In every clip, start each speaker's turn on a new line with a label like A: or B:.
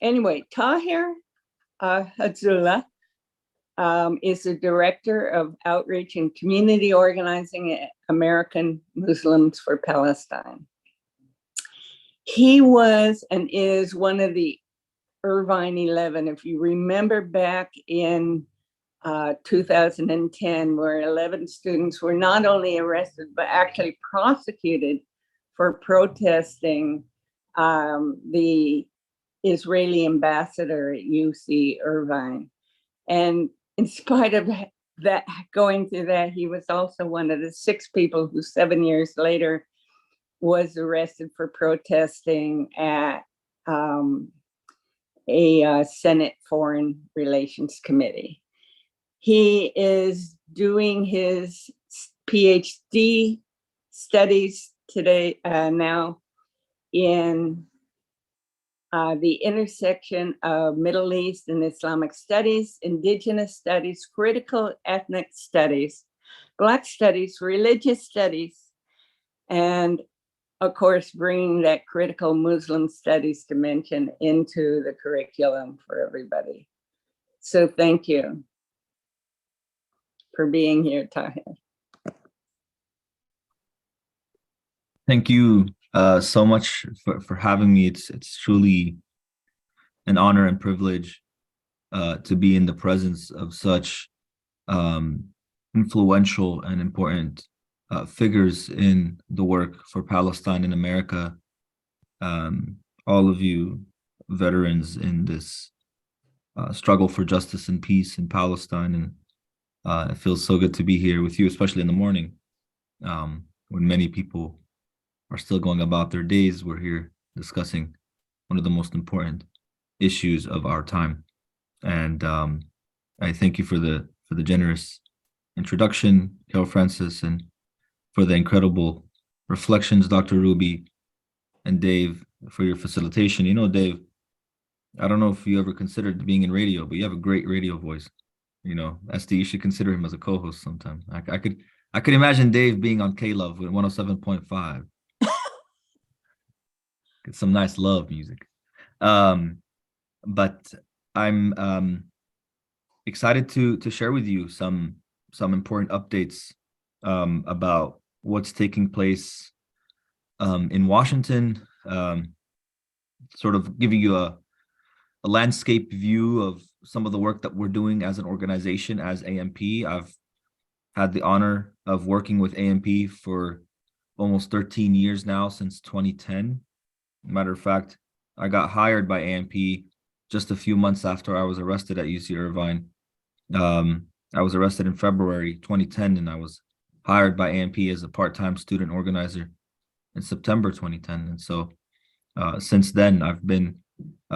A: Anyway, Taher Herzallah is the director of outreach and community organizing at American Muslims for Palestine. He was and is one of the Irvine 11. If you remember back in 2010, where 11 students were not only arrested, but actually prosecuted for protesting the Israeli ambassador at UC Irvine. And in spite of that, going through that, he was also one of the 6 people who 7 years later was arrested for protesting at a Senate Foreign Relations Committee. He is doing his PhD studies today now in the intersection of Middle East and Islamic studies, Indigenous studies, critical ethnic studies, Black studies, religious studies, and of course, bringing that critical Muslim studies dimension into the curriculum for everybody. So thank you for being here, Taher.
B: Thank you so much for having me. It's truly an honor and privilege to be in the presence of such influential and important figures in the work for Palestine in America. All of you veterans in this struggle for justice and peace in Palestine. And it feels so good to be here with you, especially in the morning when many people are still going about their days. We're here discussing one of the most important issues of our time. And I thank you for the generous introduction, Carol Francis, and for the incredible reflections, Dr. Ruby and Dave, for your facilitation. You know, Dave, I don't know if you ever considered being in radio, but you have a great radio voice. You know, SD, you should consider him as a co-host sometime. I could imagine Dave being on K-Love with 107.5. Get some nice love music. But I'm excited to share with you some important updates about what's taking place in Washington, sort of giving you a landscape view of some of the work that we're doing as an organization, as AMP. I've had the honor of working with AMP for almost 13 years now, since 2010. Matter of fact, I got hired by AMP just a few months after I was arrested at UC Irvine. I was arrested in February 2010, and I was hired by AMP as a part-time student organizer in September 2010. And so since then, I've been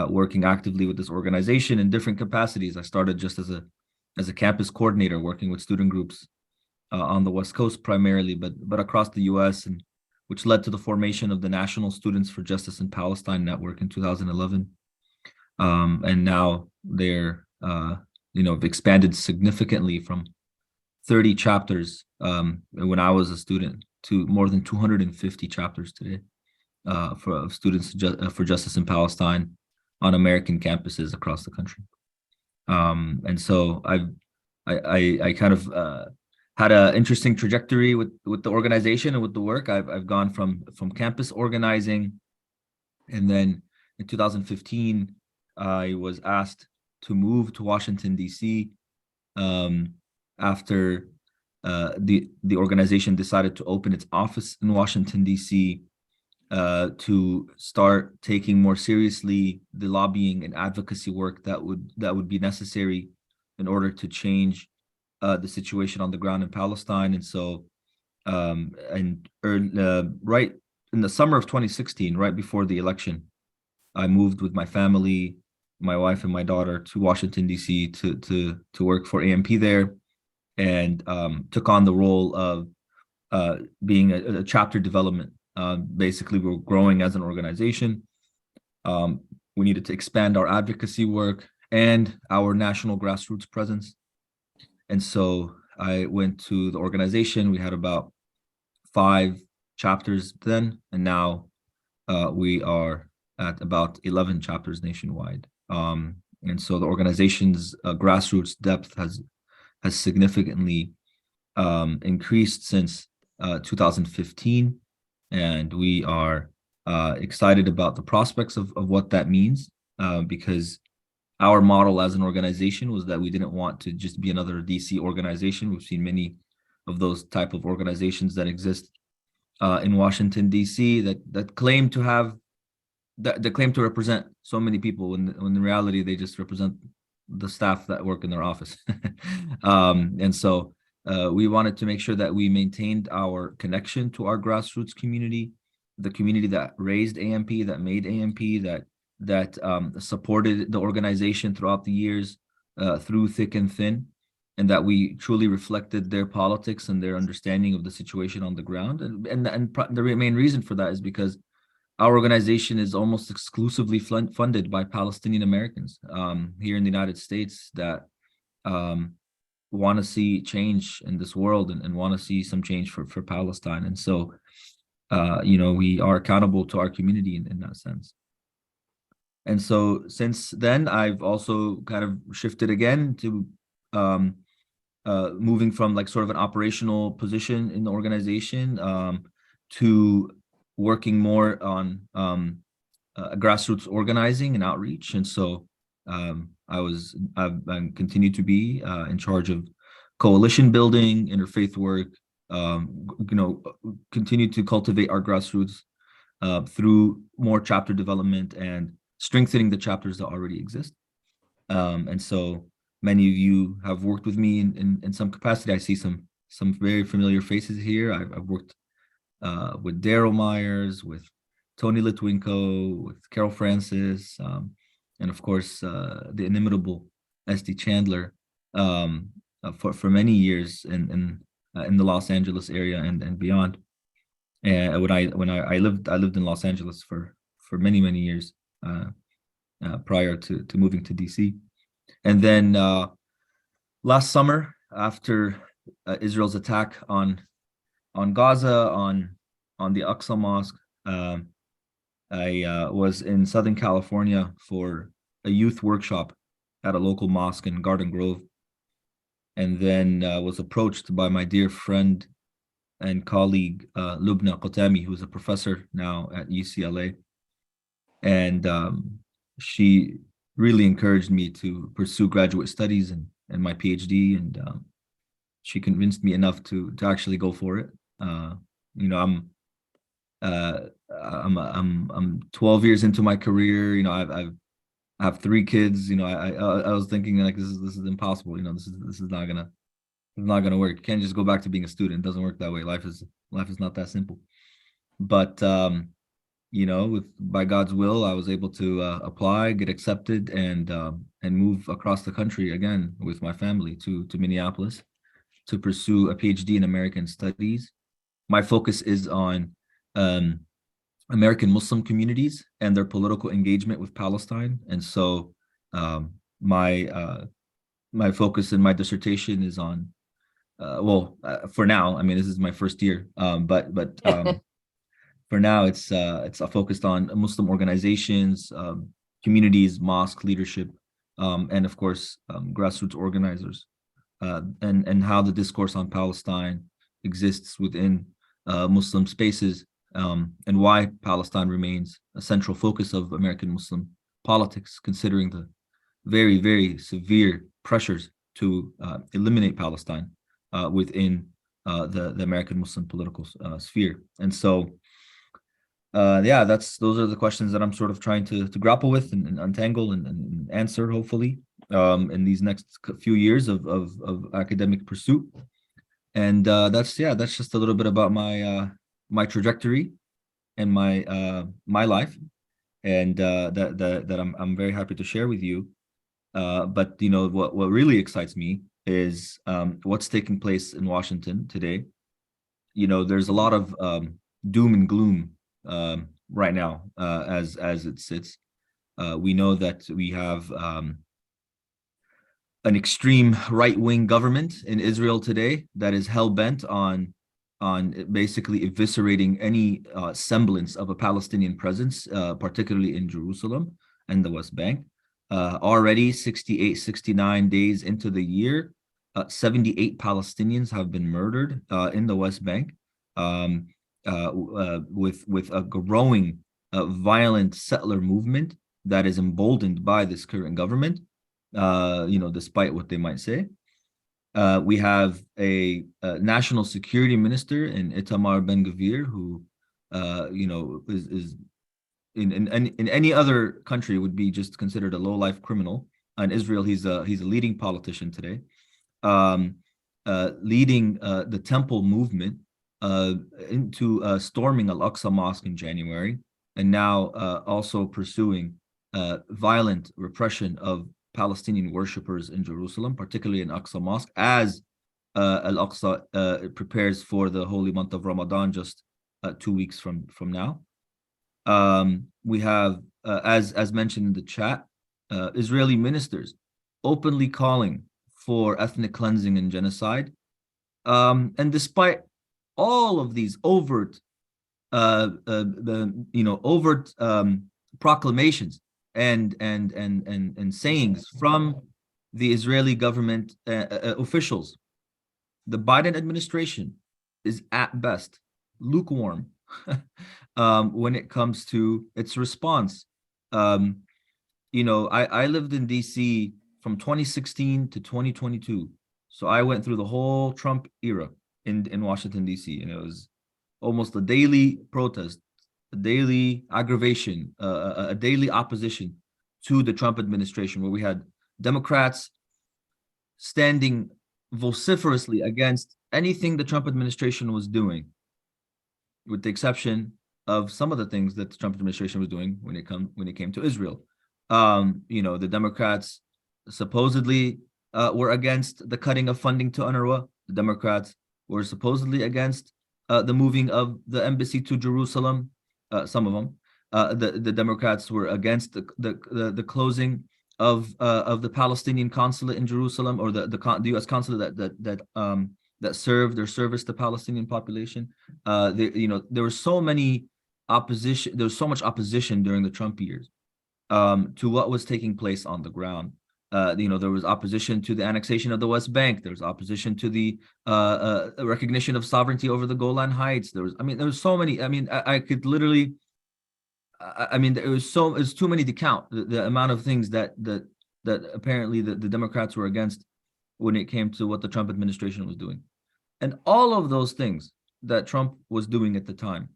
B: working actively with this organization in different capacities. I started just as a campus coordinator, working with student groups on the West Coast primarily, but across the US, and which led to the formation of the National Students for Justice in Palestine Network in 2011. And now they're, have expanded significantly from 30 chapters when I was a student to more than 250 chapters today for students for justice in Palestine on American campuses across the country. And so I kind of had an interesting trajectory with the organization and with the work. I've gone from campus organizing, and then in 2015 I was asked to move to Washington, D.C. After the organization decided to open its office in Washington, D.C. To start taking more seriously the lobbying and advocacy work that would be necessary in order to change the situation on the ground in Palestine. And so right in the summer of 2016, right before the election, I moved with my family, my wife and my daughter, to Washington, D.C. to work for AMP there, and took on the role of being a chapter development. Basically, we're growing as an organization. We needed to expand our advocacy work and our national grassroots presence. And so I went to the organization. We had about 5 chapters then, and now we are at about 11 chapters nationwide. And so the organization's grassroots depth has significantly increased since 2015, and we are excited about the prospects of what that means, because our model as an organization was that we didn't want to just be another DC organization. We've seen many of those type of organizations that exist in Washington, DC that claim to have that claim to represent so many people when in reality they just represent the staff that work in their office. And so we wanted to make sure that we maintained our connection to our grassroots community, the community that raised AMP, that made AMP, that supported the organization throughout the years, through thick and thin, and that we truly reflected their politics and their understanding of the situation on the ground. And the main reason for that is because our organization is almost exclusively funded by Palestinian Americans here in the United States that want to see change in this world and want to see some change for Palestine. And so, we are accountable to our community in that sense. And so since then, I've also kind of shifted again to moving from like sort of an operational position in the organization to working more on grassroots organizing and outreach. And so I've continued to be in charge of coalition building, interfaith work, continue to cultivate our grassroots through more chapter development and strengthening the chapters that already exist. And so many of you have worked with me in some capacity. I see some very familiar faces here. I've worked with Daryl Myers, with Tony Litwinko, with Carol Francis, and of course the inimitable SD Chandler for many years in the Los Angeles area and beyond. And when I lived in Los Angeles for many years prior to moving to DC, and then last summer after Israel's attack on Gaza, on the Aqsa Mosque, I was in Southern California for a youth workshop at a local mosque in Garden Grove, and then was approached by my dear friend and colleague Lubna Qatami, who's a professor now at UCLA, and she really encouraged me to pursue graduate studies and my PhD, and she convinced me enough to actually go for it. I'm 12 years into my career. I have 3 kids. I was thinking like this is impossible. This is not gonna work. You can't just go back to being a student. It doesn't work that way. Life is not that simple. But by God's will, I was able to apply, get accepted, and move across the country again with my family to Minneapolis to pursue a PhD in American Studies. My focus is on American Muslim communities and their political engagement with Palestine. And so my focus in my dissertation is on, for now, I mean, this is my first year, but for now, it's focused on Muslim organizations, communities, mosque leadership, and of course, grassroots organizers, and how the discourse on Palestine exists within Muslim spaces, and why Palestine remains a central focus of American Muslim politics, considering the very, very severe pressures to eliminate Palestine within the American Muslim political sphere. And so, those are the questions that I'm sort of trying to grapple with and untangle and answer, hopefully, in these next few years of academic pursuit. And that's just a little bit about my trajectory and my life, and that I'm very happy to share with you. But what really excites me is what's taking place in Washington today. There's a lot of doom and gloom right now as it sits. We know that we have an extreme right-wing government in Israel today that is hell-bent on on basically eviscerating any semblance of a Palestinian presence, particularly in Jerusalem and the West Bank. Already 68, 69 days into the year, 78 Palestinians have been murdered in the West Bank, with a growing violent settler movement that is emboldened by this current government, despite what they might say. We have a national security minister in Itamar Ben-Gvir who, is in any other country would be just considered a low-life criminal. In Israel, he's a leading politician today, leading the temple movement into storming Al-Aqsa Mosque in January, and now also pursuing violent repression of Palestinian worshippers in Jerusalem, particularly in Aqsa Mosque, as Al-Aqsa prepares for the holy month of Ramadan just 2 weeks from now. We have, as mentioned in the chat, Israeli ministers openly calling for ethnic cleansing and genocide. And despite all of these overt, proclamations and sayings from the Israeli government officials, the Biden administration is at best lukewarm when it comes to its response. I lived in DC from 2016 to 2022, so I went through the whole Trump era in Washington DC, and it was almost a daily protest, a daily aggravation, a daily opposition to the Trump administration, where we had Democrats standing vociferously against anything the Trump administration was doing, with the exception of some of the things that the Trump administration was doing when it came to Israel. The Democrats supposedly were against the cutting of funding to UNRWA. The Democrats were supposedly against the moving of the embassy to Jerusalem. Some of them, the Democrats were against the closing of the Palestinian consulate in Jerusalem, or the U.S. consulate that served or serviced the Palestinian population. There was so much opposition during the Trump years to what was taking place on the ground. There was opposition to the annexation of the West Bank. There was opposition to the recognition of sovereignty over the Golan Heights. There was so many. I could literally. It was too many to count the amount of things that apparently the Democrats were against when it came to what the Trump administration was doing, and all of those things that Trump was doing at the time,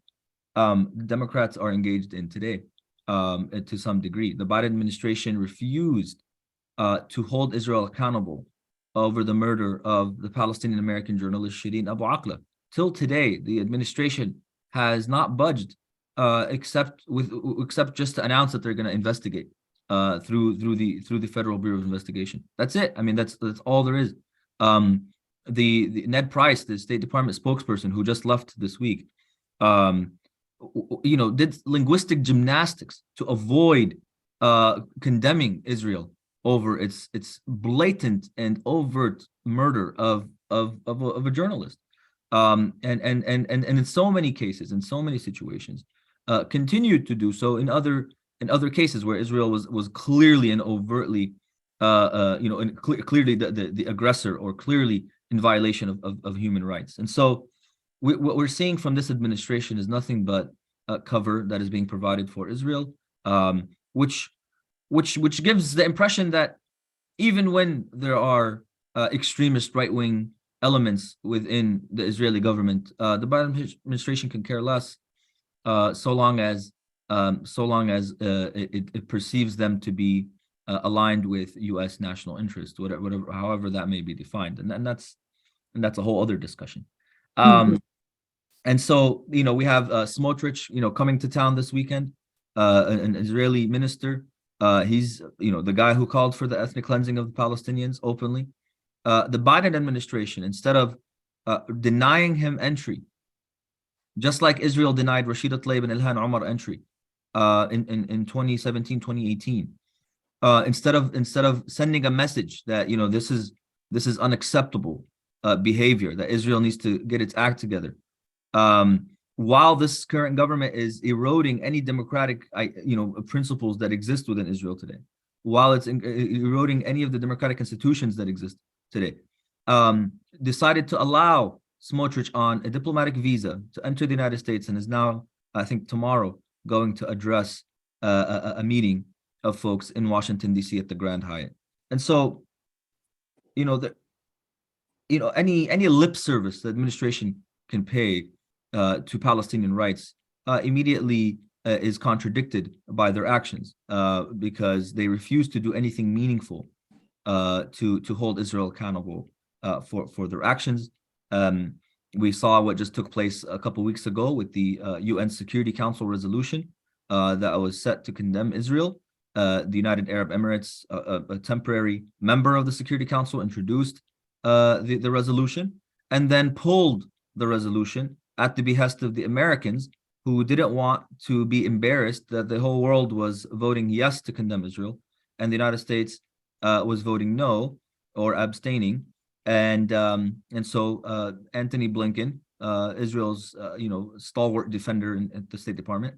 B: the Democrats are engaged in today, to some degree. The Biden administration refused to hold Israel accountable over the murder of the Palestinian American journalist Shireen Abu Akleh. Till today, the administration has not budged, except just to announce that they're going to investigate through the Federal Bureau of Investigation. That's it. That's all there is. The Ned Price, the State Department spokesperson who just left this week, did linguistic gymnastics to avoid condemning Israel over its blatant and overt murder of a journalist, and in so many cases, in so many situations, continued to do so in other cases where Israel was clearly and overtly, clearly the aggressor, or clearly in violation of human rights. And so what we're seeing from this administration is nothing but cover that is being provided for Israel, which gives the impression that even when there are extremist right-wing elements within the Israeli government, the Biden administration can care less, so long as it perceives them to be aligned with U.S. national interest, whatever, however that may be defined, and that's a whole other discussion. And so, we have Smotrich, coming to town this weekend, an Israeli minister. He's, the guy who called for the ethnic cleansing of the Palestinians openly. The Biden administration, instead of denying him entry, just like Israel denied Rashida Tlaib and Ilhan Omar entry in 2017, 2018, instead of sending a message that, this is unacceptable behavior, that Israel needs to get its act together, While this current government is eroding any democratic, principles that exist within Israel today, while it's eroding any of the democratic institutions that exist today, decided to allow Smotrich on a diplomatic visa to enter the United States, and is now, I think tomorrow, going to address a meeting of folks in Washington, D.C. at the Grand Hyatt. And so, any lip service the administration can pay to Palestinian rights immediately is contradicted by their actions, because they refuse to do anything meaningful to hold Israel accountable for their actions. We saw what just took place a couple of weeks ago with the UN Security Council resolution that was set to condemn Israel. The United Arab Emirates, a temporary member of the Security Council, introduced the resolution and then pulled the resolution at the behest of the Americans, who didn't want to be embarrassed that the whole world was voting yes to condemn Israel, and the United States was voting no or abstaining. And so Antony Blinken, Israel's stalwart defender in the State Department,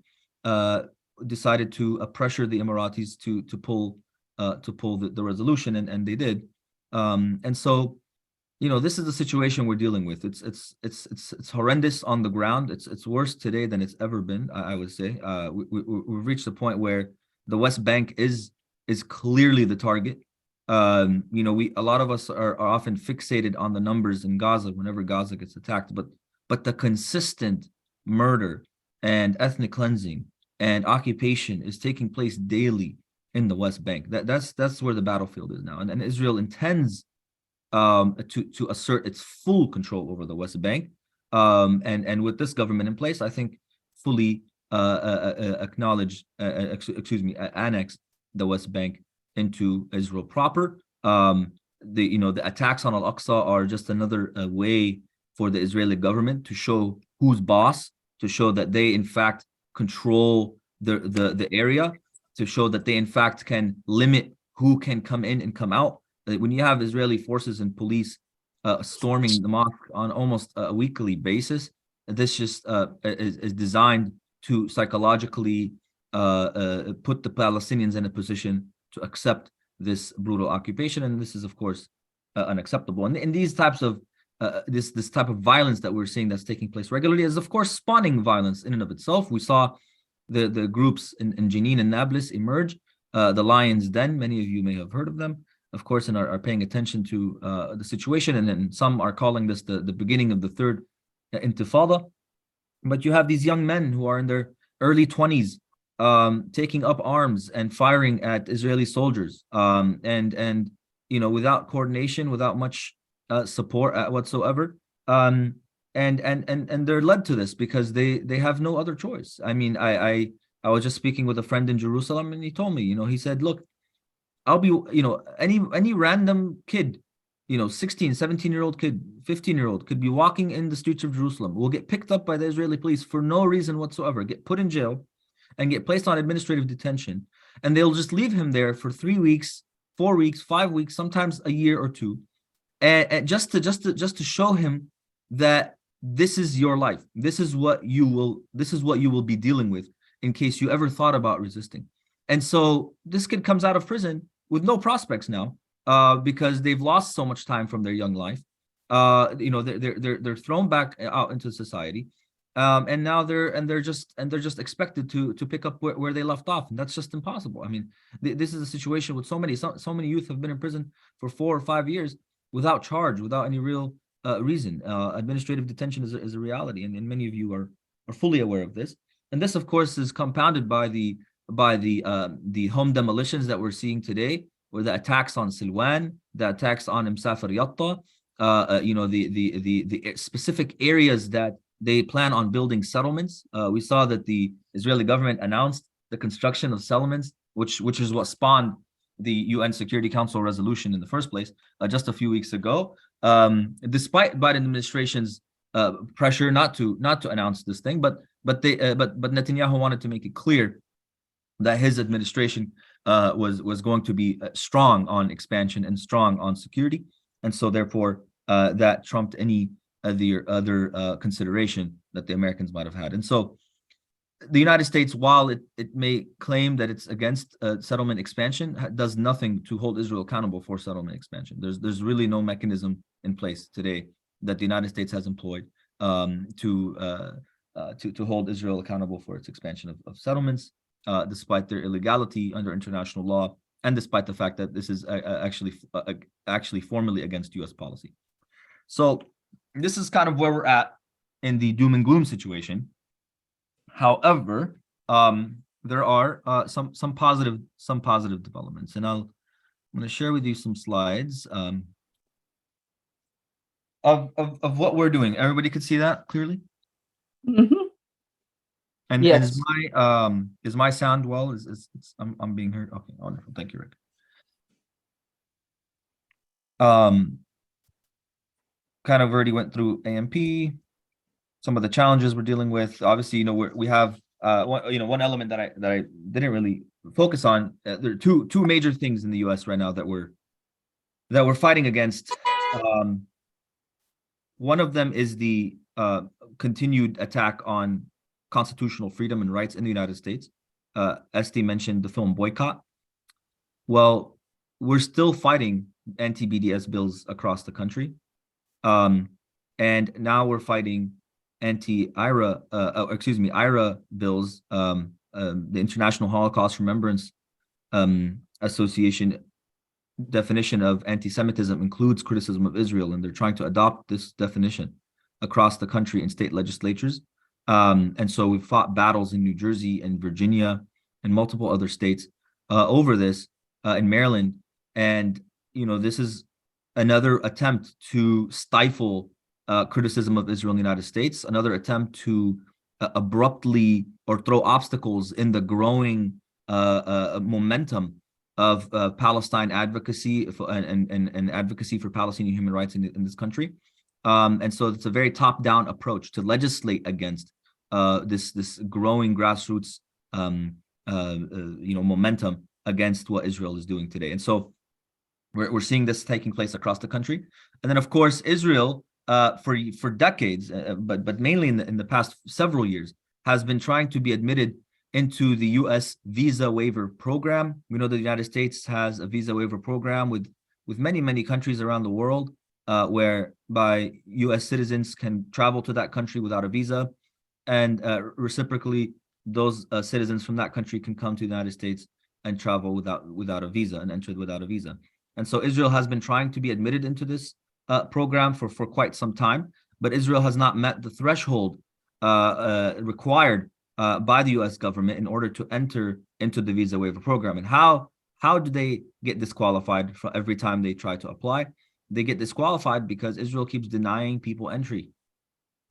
B: decided to pressure the Emiratis to pull the resolution, and they did. And so, this is the situation we're dealing with. It's horrendous on the ground. It's worse today than it's ever been, I would say. We've reached a point where the West Bank is clearly the target. A lot of us are often fixated on the numbers in Gaza whenever Gaza gets attacked, but the consistent murder and ethnic cleansing and occupation is taking place daily in the West Bank. That's where the battlefield is now, and Israel intends to assert its full control over the West Bank, and with this government in place, I think fully annex the West Bank into Israel proper. The attacks on Al-Aqsa are just another way for the Israeli government to show who's boss, to show that they in fact control the area, to show that they in fact can limit who can come in and come out. When you have Israeli forces and police storming the mosque on almost a weekly basis, this just is designed to psychologically put the Palestinians in a position to accept this brutal occupation, and this is of course unacceptable. And these types of this type of violence that we're seeing that's taking place regularly is of course spawning violence in and of itself. We saw the groups in Jenin and Nablus emerge, the Lion's Den. Many of you may have heard of them, of course, and are paying attention to the situation. And then some are calling this the beginning of the third intifada. But you have these young men who are in their early 20s taking up arms and firing at Israeli soldiers, and without coordination, without much support whatsoever. And they're led to this because they have no other choice. I mean, I was just speaking with a friend in Jerusalem, and he told me, he said, look, I'll be, any random kid, 16, 17-year-old kid, 15-year-old could be walking in the streets of Jerusalem, will get picked up by the Israeli police for no reason whatsoever, get put in jail and get placed on administrative detention. And they'll just leave him there for 3 weeks, 4 weeks, 5 weeks, sometimes a year or two. And just to show him that this is your life. This is what you will be dealing with in case you ever thought about resisting. And so this kid comes out of prison with no prospects now, because they've lost so much time from their young life. They're thrown back out into society, and now they're just expected to pick up where they left off, and that's just impossible. I mean, this is a situation with so many youth have been in prison for 4 or 5 years without charge, without any real reason. Administrative detention is a reality, and many of you are fully aware of this. And this, of course, is compounded by the home demolitions that we're seeing today, or the attacks on Silwan, the attacks on Msafir Yatta, the specific areas that they plan on building settlements. We saw that the Israeli government announced the construction of settlements, which is what spawned the UN Security Council resolution in the first place, just a few weeks ago. Despite Biden administration's pressure not to announce this thing, but Netanyahu wanted to make it clear that his administration was going to be strong on expansion and strong on security, and so therefore that trumped any the other consideration that the Americans might have had. And so the United States, while it may claim that it's against settlement expansion, does nothing to hold Israel accountable for settlement expansion. There's really no mechanism in place today that the United States has employed to hold Israel accountable for its expansion of settlements, despite their illegality under international law, and despite the fact that this is actually formally against U.S. policy. So this is kind of where we're at in the doom and gloom situation. However, there are some positive developments, and I'm going to share with you some slides of what we're doing. Everybody could see that clearly.
A: Mm-hmm.
B: And,
A: yes.
B: and is my sound well? I'm being heard? Okay, wonderful. Thank you, Rick. Kind of already went through AMP, some of the challenges we're dealing with. Obviously, we have one element that I didn't really focus on. There are two major things in the U.S. right now that we're fighting against. One of them is the continued attack on constitutional freedom and rights in the United States. Esty mentioned the film Boycott. Well, we're still fighting anti-BDS bills across the country. And now we're fighting IRA bills. The International Holocaust Remembrance Association definition of anti-Semitism includes criticism of Israel, and they're trying to adopt this definition across the country in state legislatures. And so we've fought battles in New Jersey and Virginia and multiple other states over this, in Maryland. And, this is another attempt to stifle criticism of Israel in the United States, another attempt to abruptly or throw obstacles in the growing momentum of Palestine advocacy and advocacy for Palestinian human rights in this country. And so it's a very top-down approach to legislate against this growing grassroots momentum against what Israel is doing today. And so we're seeing this taking place across the country. And then, of course, Israel for decades, but mainly in the past several years, has been trying to be admitted into the U.S. visa waiver program. We know the United States has a visa waiver program with many countries around the world, whereby U.S. citizens can travel to that country without a visa, and reciprocally, those citizens from that country can come to the United States and travel without a visa and enter without a visa. And so Israel has been trying to be admitted into this program for quite some time, but Israel has not met the threshold required by the U.S. government in order to enter into the visa waiver program. And how do they get disqualified for every time they try to apply? They get disqualified because Israel keeps denying people entry.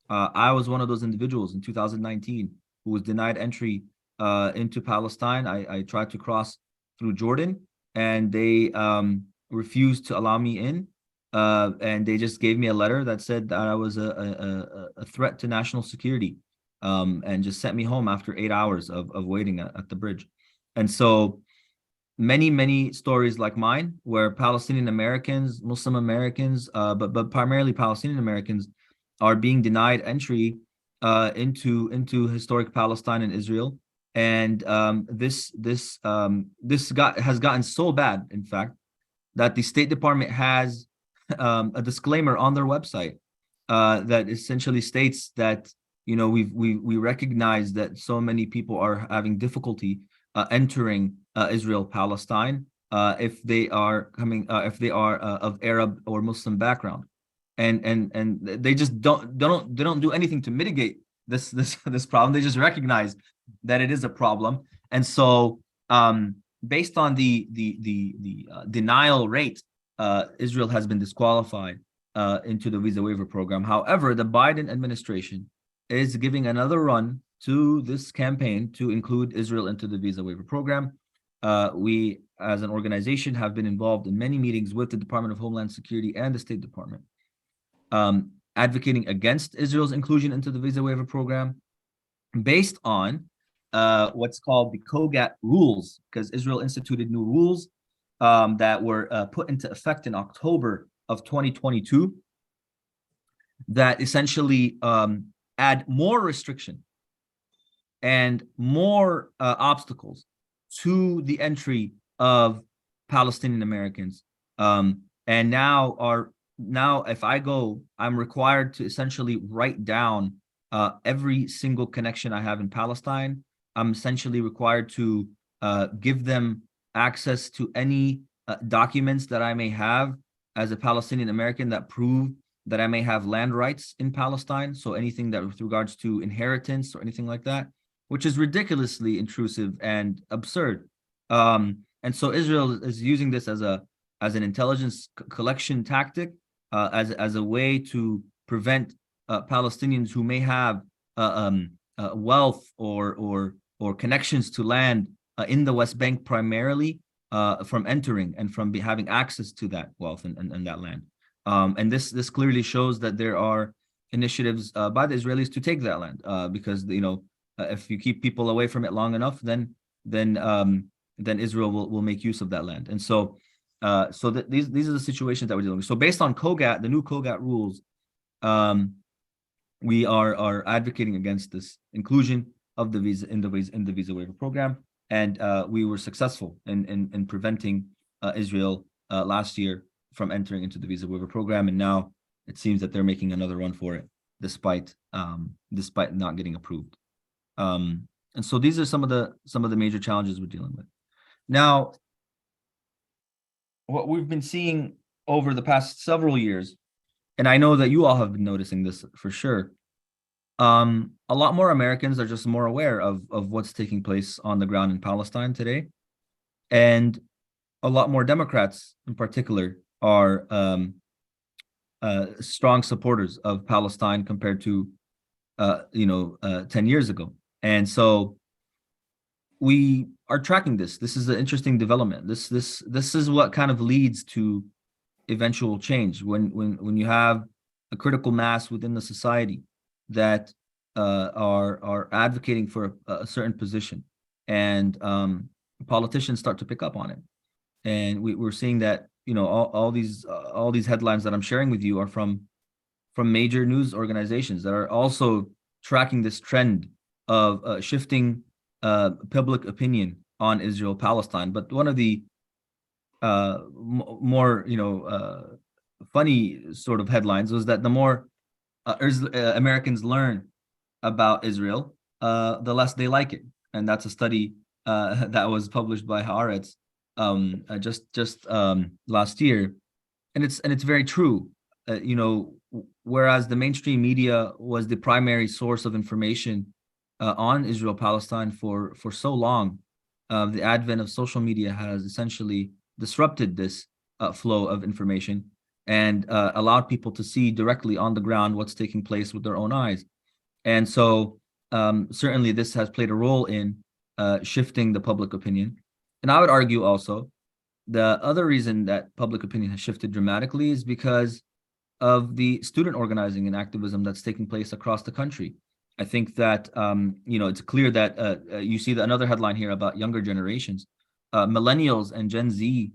B: I was one of those individuals in 2019 who was denied entry into Palestine. I tried to cross through Jordan, and they refused to allow me in. And they just gave me a letter that said that I was a threat to national security, and just sent me home after 8 hours of waiting at the bridge. And so many stories like mine, where Palestinian Americans, Muslim Americans, but primarily Palestinian Americans, are being denied entry into historic Palestine and Israel. And this has gotten so bad, in fact, that the State Department has a disclaimer on their website that essentially states that we recognize that so many people are having difficulty entering Israel Palestine if they are of Arab or Muslim background, and they just don't do anything to mitigate this problem. They just recognize that it is a problem, and so based on the denial rate, Israel has been disqualified into the visa waiver program. However, the Biden administration is giving another run to this campaign to include Israel into the visa waiver program. We, as an organization, have been involved in many meetings with the Department of Homeland Security and the State Department, advocating against Israel's inclusion into the visa waiver program based on what's called the COGAT rules, because Israel instituted new rules that were put into effect in October of 2022. that essentially add more restriction and more obstacles to the entry of Palestinian Americans. And now if I go, I'm required to essentially write down every single connection I have in Palestine. I'm essentially required to give them access to any documents that I may have as a Palestinian American that prove that I may have land rights in Palestine. So anything that with regards to inheritance or anything like that, which is ridiculously intrusive and absurd. And so Israel is using this as an intelligence collection tactic, as a way to prevent Palestinians who may have wealth or connections to land in the West Bank primarily from entering and from having access to that wealth and that land. And this clearly shows that there are initiatives by the Israelis to take that land because if you keep people away from it long enough, then Israel will make use of that land. And so these are the situations that we're dealing with. So based on COGAT, the new COGAT rules, we are advocating against this inclusion of the visa in the visa waiver program, and we were successful in preventing Israel last year from entering into the visa waiver program, and now it seems that they're making another run for it, despite not getting approved. And so these are some of the major challenges we're dealing with. Now, what we've been seeing over the past several years, and I know that you all have been noticing this for sure, a lot more Americans are just more aware of what's taking place on the ground in Palestine today, and a lot more Democrats in particular are strong supporters of Palestine compared to 10 years ago. And so we are tracking this. This is an interesting development. This is what kind of leads to eventual change when you have a critical mass within the society that are advocating for a certain position, and politicians start to pick up on it. And we're seeing that all these headlines that I'm sharing with you are from major news organizations that are also tracking this trend of shifting public opinion on Israel-Palestine. But one of the more funny sort of headlines was that the more Americans learn about Israel, the less they like it. And that's a study that was published by Haaretz just last year, and it's very true. Whereas the mainstream media was the primary source of information on Israel-Palestine for so long, the advent of social media has essentially disrupted this flow of information and allowed people to see directly on the ground what's taking place with their own eyes. And so certainly this has played a role in shifting the public opinion. And I would argue also the other reason that public opinion has shifted dramatically is because of the student organizing and activism that's taking place across the country. I think that it's clear that you see another headline here about younger generations. Millennials and Gen Z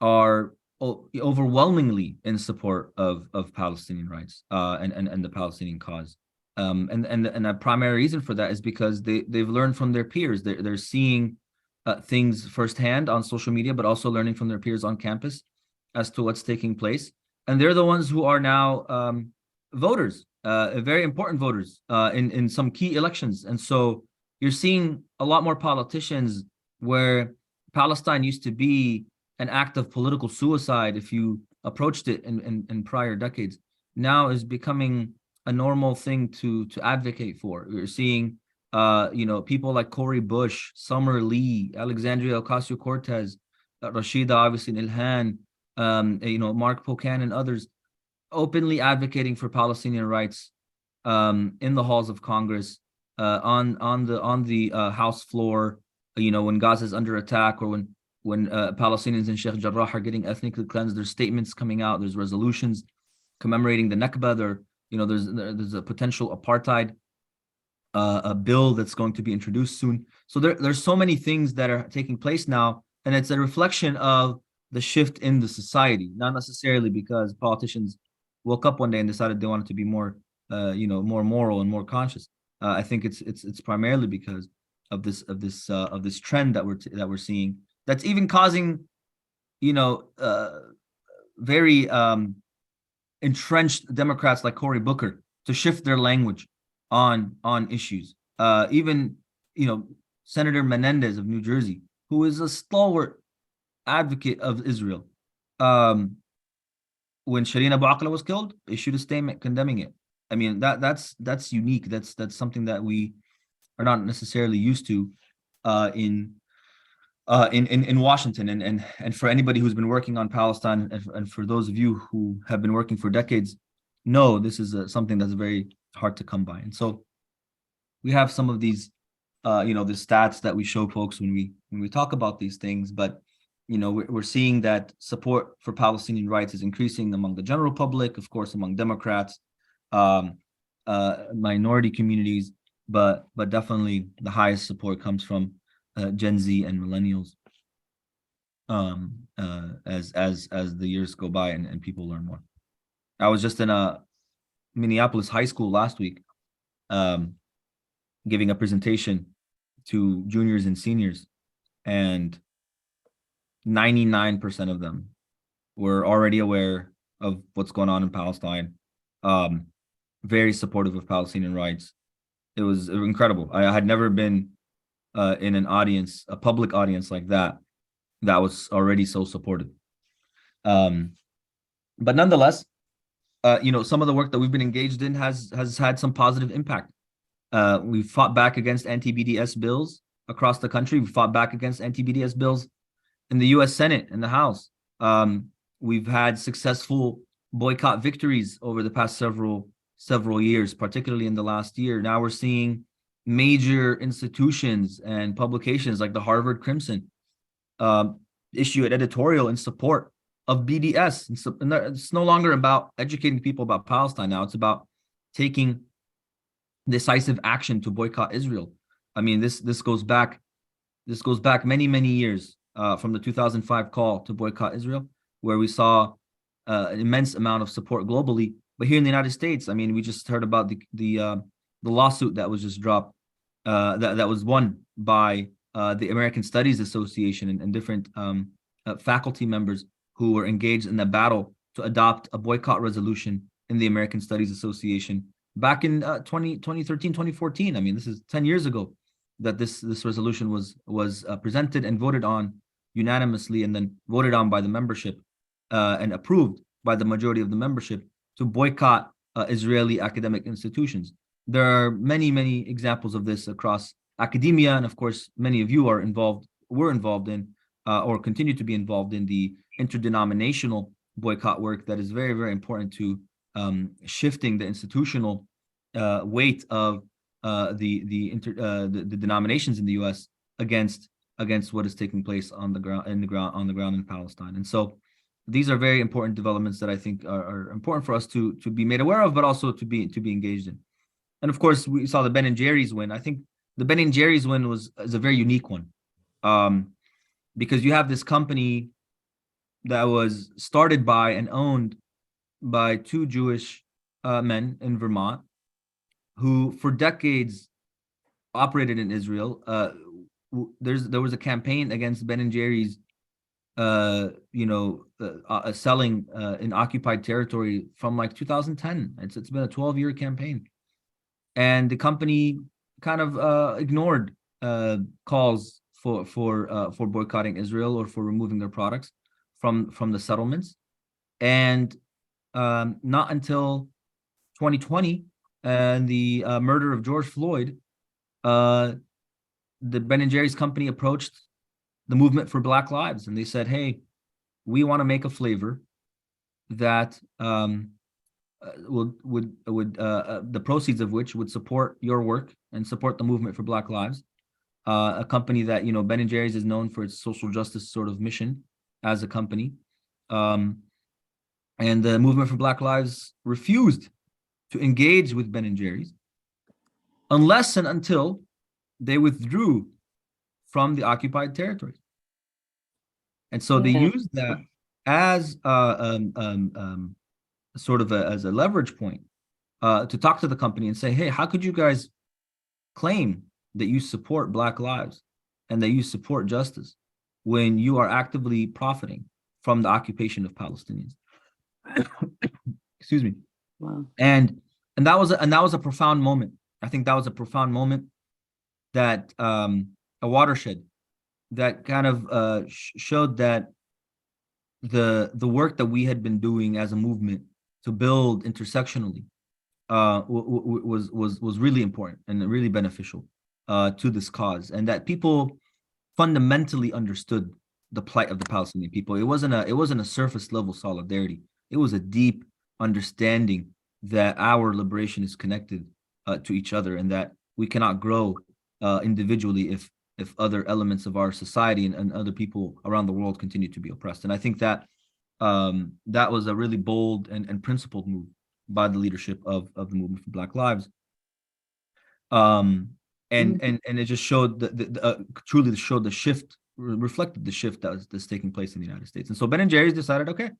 B: are overwhelmingly in support of Palestinian rights and the Palestinian cause. And a primary reason for that is because they've learned from their peers. They're seeing things firsthand on social media, but also learning from their peers on campus as to what's taking place. And they're the ones who are now voters, very important voters in some key elections. And so you're seeing a lot more politicians where Palestine used to be an act of political suicide if you approached it in prior decades, now is becoming a normal thing to advocate for. We're seeing people like Cori Bush, Summer Lee, Alexandria Ocasio-Cortez, Rashida, obviously, Ilhan, Mark Pocan and others openly advocating for Palestinian rights in the halls of Congress, on the House floor, when Gaza is under attack, or when Palestinians in Sheikh Jarrah are getting ethnically cleansed. There's statements coming out. There's resolutions commemorating the Nakba. There's a potential apartheid a bill that's going to be introduced soon. So there's so many things that are taking place now, and it's a reflection of the shift in the society, not necessarily because politicians woke up one day and decided they wanted to be more, more moral and more conscious. I think it's primarily because of this trend that we're seeing, that's even causing, very entrenched Democrats like Cory Booker to shift their language on issues. Even Senator Menendez of New Jersey, who is a stalwart advocate of Israel, when Shireen Abu Akleh was killed, issued a statement condemning it. I mean, that's unique. That's something that we are not necessarily used to in Washington. And for anybody who's been working on Palestine, and for those of you who have been working for decades, know this is something that's very hard to come by. And so we have some of these, the stats that we show folks when we talk about these things, but we're seeing that support for Palestinian rights is increasing among the general public, of course, among Democrats, minority communities, but definitely the highest support comes from Gen Z and millennials, as the years go by and people learn more. I was just in a Minneapolis high school last week, giving a presentation to juniors and seniors, and 99% of them were already aware of what's going on in Palestine, very supportive of Palestinian rights. It was incredible. I had never been in an audience, a public audience like that was already so supportive. But nonetheless, some of the work that we've been engaged in has had some positive impact. We've fought back against anti-BDS bills across the country. We fought back against anti-BDS bills in the U.S. Senate and the House. We've had successful boycott victories over the past several years, particularly in the last year. Now we're seeing major institutions and publications like the Harvard Crimson issue an editorial in support of BDS. And so, it's no longer about educating people about Palestine now. It's about taking decisive action to boycott Israel. I mean, this goes back many years, from the 2005 call to boycott Israel, where we saw an immense amount of support globally. But here in the United States, I mean, we just heard about the lawsuit that was just dropped, that was won by the American Studies Association and different faculty members who were engaged in the battle to adopt a boycott resolution in the American Studies Association back in 2013, 2014. I mean, this is 10 years ago that this resolution was presented and voted on unanimously, and then voted on by the membership and approved by the majority of the membership to boycott Israeli academic institutions. There are many examples of this across academia, and of course, many of you were involved in, or continue to be involved in, the interdenominational boycott work that is very important to shifting the institutional weight of the denominations in the U.S. against what is taking place on the ground in Palestine. And so these are very important developments that I think are important for us to be made aware of, but also to be engaged in. And of course, we saw the Ben and Jerry's win. I think the Ben and Jerry's win is a very unique one, because you have this company that was started by and owned by two Jewish men in Vermont, who for decades operated in Israel. There was a campaign against Ben and Jerry's, selling in occupied territory from like 2010. It's been a 12-year campaign, and the company kind of ignored calls for boycotting Israel or for removing their products from the settlements. And not until 2020 and the murder of George Floyd, the Ben and Jerry's company approached the movement for Black Lives, and they said, "Hey, we want to make a flavor that the proceeds of which would support your work and support the movement for Black Lives." A company that, Ben and Jerry's is known for its social justice sort of mission as a company, and the movement for Black Lives refused to engage with Ben and Jerry's unless and until they withdrew from the occupied territories. And so they used that as sort of as a leverage point to talk to the company and say, hey, how could you guys claim that you support Black lives and that you support justice when you are actively profiting from the occupation of Palestinians? Excuse me.
A: Wow.
B: And that was a profound moment. I think that was a profound moment, that a watershed that kind of showed that the work that we had been doing as a movement to build intersectionally was really important and really beneficial to this cause, and that people fundamentally understood the plight of the Palestinian people. It wasn't a surface level solidarity. It was a deep understanding that our liberation is connected to each other, and that we cannot grow individually if other elements of our society and other people around the world continue to be oppressed. And I think that that was a really bold and principled move by the leadership of the movement for Black Lives. And it just showed truly showed the shift, reflected the shift that's taking place in the United States. And so Ben and Jerry's decided, okay,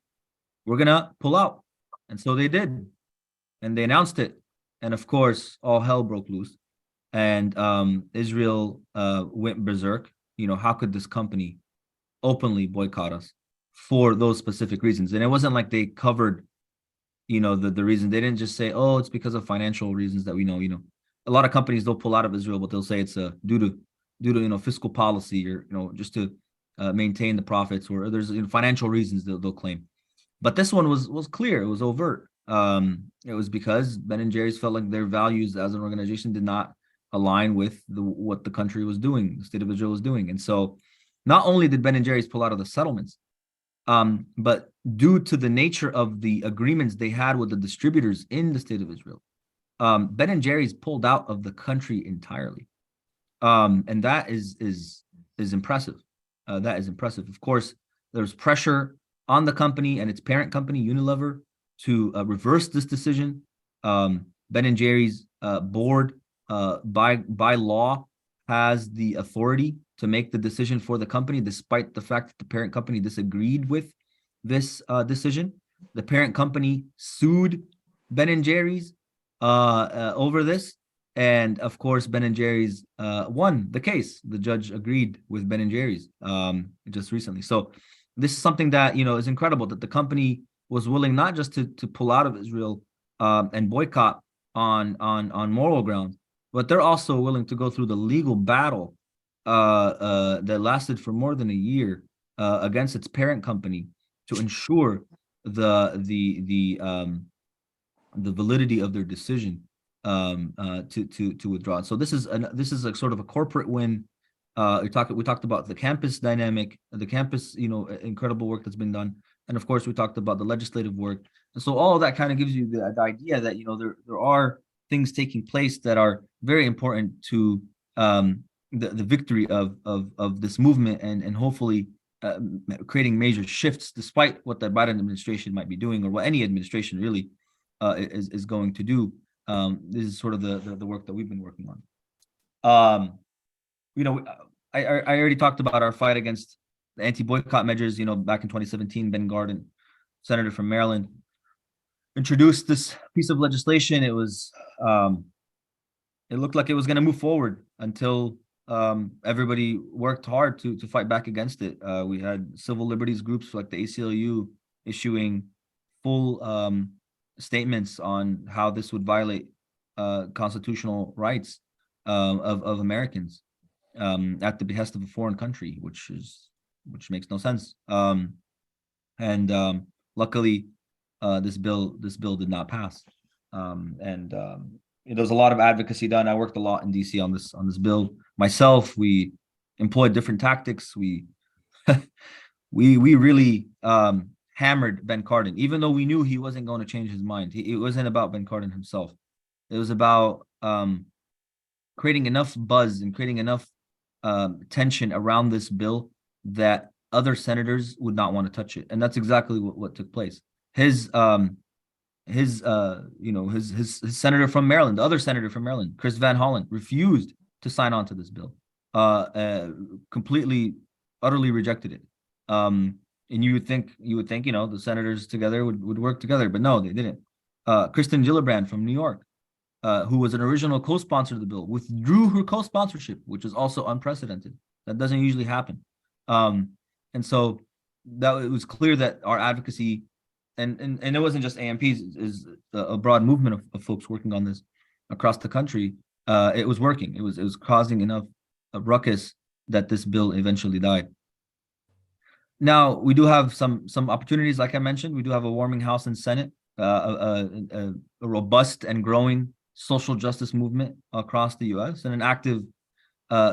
B: we're gonna pull out, and so they did, and they announced it, and of course all hell broke loose, and Israel went berserk. You know, how could this company openly boycott us for those specific reasons? And it wasn't like they covered, you know, the reason. They didn't just say, oh, it's because of financial reasons that we know. You know, a lot of companies, they'll pull out of Israel, but they'll say it's due to you know, fiscal policy, or, you know, just to maintain the profits, or there's, you know, financial reasons they'll claim. But this one was clear. It was overt. It was because Ben and Jerry's felt like their values as an organization did not align with what the country was doing, the state of Israel was doing. And so not only did Ben and Jerry's pull out of the settlements, but due to the nature of the agreements they had with the distributors in the state of Israel, Ben and Jerry's pulled out of the country entirely. And that is impressive. That is impressive. Of course, there's pressure on the company and its parent company, Unilever, to reverse this decision. Ben and Jerry's board, by law, has the authority to make the decision for the company, despite the fact that the parent company disagreed with this decision. The parent company sued Ben and Jerry's over this, and of course Ben and Jerry's won the case. The judge agreed with Ben and Jerry's just recently. So this is something that, you know, is incredible, that the company was willing not just to pull out of Israel and boycott on moral grounds, but they're also willing to go through the legal battle that lasted for more than a year against its parent company to ensure the validity of their decision to withdraw. So this is a sort of a corporate win. We talked about the campus dynamic, the campus, you know, incredible work that's been done, and of course we talked about the legislative work. And so all of that kind of gives you the idea that, you know, there are things taking place that are very important to the victory of this movement, and hopefully creating major shifts, despite what the Biden administration might be doing, or what any administration really is going to do. This is sort of the work that we've been working on. You know, I already talked about our fight against the anti-boycott measures. You know, back in 2017, Ben Cardin, senator from Maryland, introduced this piece of legislation. It was it looked like it was going to move forward until everybody worked hard to fight back against it. We had civil liberties groups like the ACLU issuing full statements on how this would violate constitutional rights of Americans at the behest of a foreign country, which makes no sense. Luckily, this bill did not pass. There was a lot of advocacy done. I worked a lot in DC on this bill myself. We employed different tactics. We really hammered Ben Cardin, even though we knew he wasn't going to change his mind. It wasn't about Ben Cardin himself. It was about creating enough buzz and creating enough tension around this bill that other senators would not want to touch it. And that's exactly what took place. His senator from Maryland, the other senator from Maryland, Chris Van Hollen, refused to sign on to this bill. Completely, utterly rejected it. And you would think, the senators together would work together, but no, they didn't. Kristen Gillibrand from New York, who was an original co-sponsor of the bill, withdrew her co-sponsorship, which is also unprecedented. That doesn't usually happen. And so that it was clear that our advocacy, and it wasn't just AMPs, is a broad movement of folks working on this across the country. It was working. It was causing enough ruckus that this bill eventually died. Now we do have some opportunities, like I mentioned. We do have a warming House and Senate, a robust and growing social justice movement across the U.S. and an active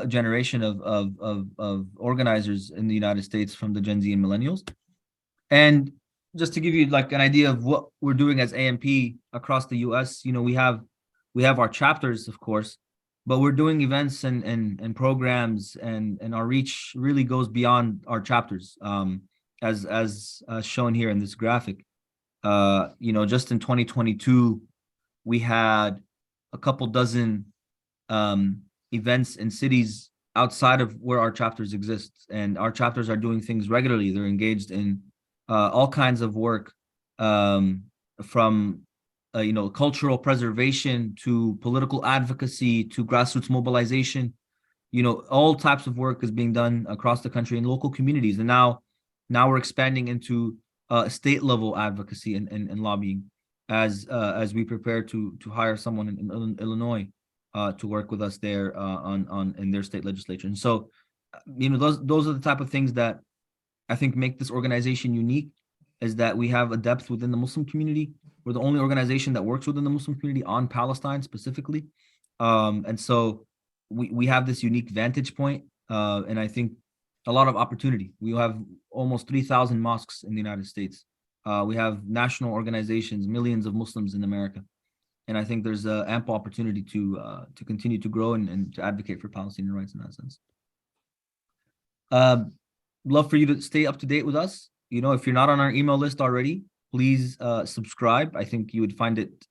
B: generation of organizers in the United States from the Gen Z and millennials. And just to give you like an idea of what we're doing as AMP across the U.S., we have our chapters, of course, but we're doing events and programs, and our reach really goes beyond our chapters, as shown here in this graphic. Just in 2022, we had a couple dozen events in cities outside of where our chapters exist, and our chapters are doing things regularly. They're engaged in all kinds of work, from cultural preservation to political advocacy to grassroots mobilization. All types of work is being done across the country in local communities, and now we're expanding into state level advocacy and lobbying as we prepare to hire someone in Illinois to work with us there in their state legislature. And so those are the type of things that I think make this organization unique, is that we have a depth within the Muslim community. We're the only organization that works within the Muslim community on Palestine specifically. And so we have this unique vantage point, and I think a lot of opportunity. We have almost 3,000 mosques in the United States. We have national organizations, millions of Muslims in America. And I think there's ample opportunity to continue to grow and to advocate for Palestinian rights in that sense. Love for you to stay up to date with us. If you're not on our email list already, please subscribe. I think you would find it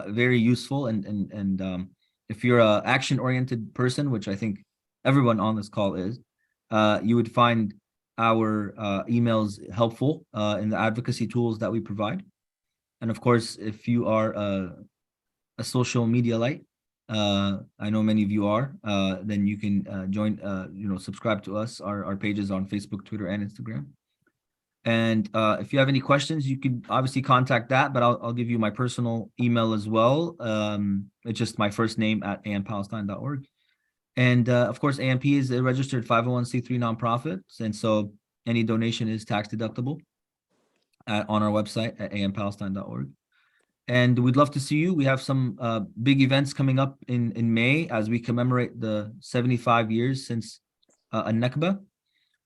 B: very useful. And if you're an action-oriented person, which I think everyone on this call is, you would find our emails helpful in the advocacy tools that we provide. And of course, if you are a social media light, I know many of you are, then you can join, subscribe to us, our pages on Facebook, Twitter, and Instagram. And if you have any questions, you can obviously contact that, but I'll give you my personal email as well. It's just my first name at ampalestine.org. And of course, AMP is a registered 501c3 nonprofit. And so any donation is tax deductible on our website at ampalestine.org. And we'd love to see you. We have some big events coming up in May as we commemorate the 75 years since Nakba.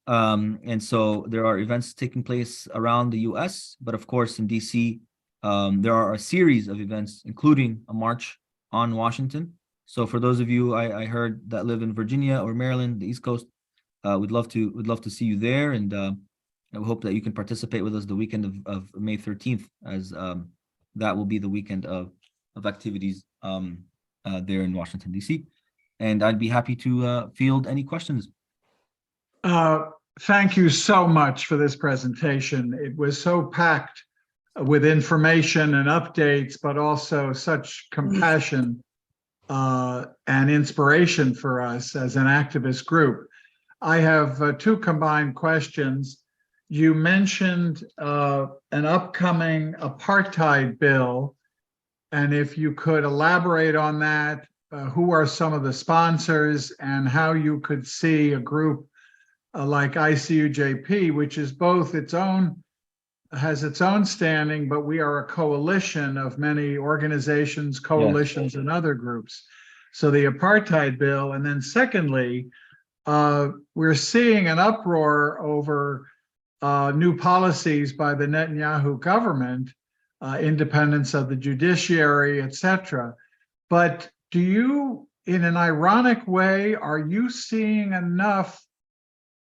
B: And so there are events taking place around the US, but of course in DC, there are a series of events, including a march on Washington. So for those of you I heard that live in Virginia or Maryland, the East Coast, we'd love to see you there. And we hope that you can participate with us the weekend of May 13th, as that will be the weekend of activities there in Washington, DC. And I'd be happy to field any questions.
C: Thank you so much for this presentation. It was so packed with information and updates, but also such compassion and inspiration for us as an activist group. I have two combined questions. You mentioned an upcoming apartheid bill, and if you could elaborate on that, who are some of the sponsors and how you could see a group like ICUJP, which is both has its own standing, but we are a coalition of many organizations, coalitions, yes, and other groups. So the apartheid bill, and then secondly, we're seeing an uproar over new policies by the Netanyahu government, independence of the judiciary, etc. But do you, in an ironic way, are you seeing enough,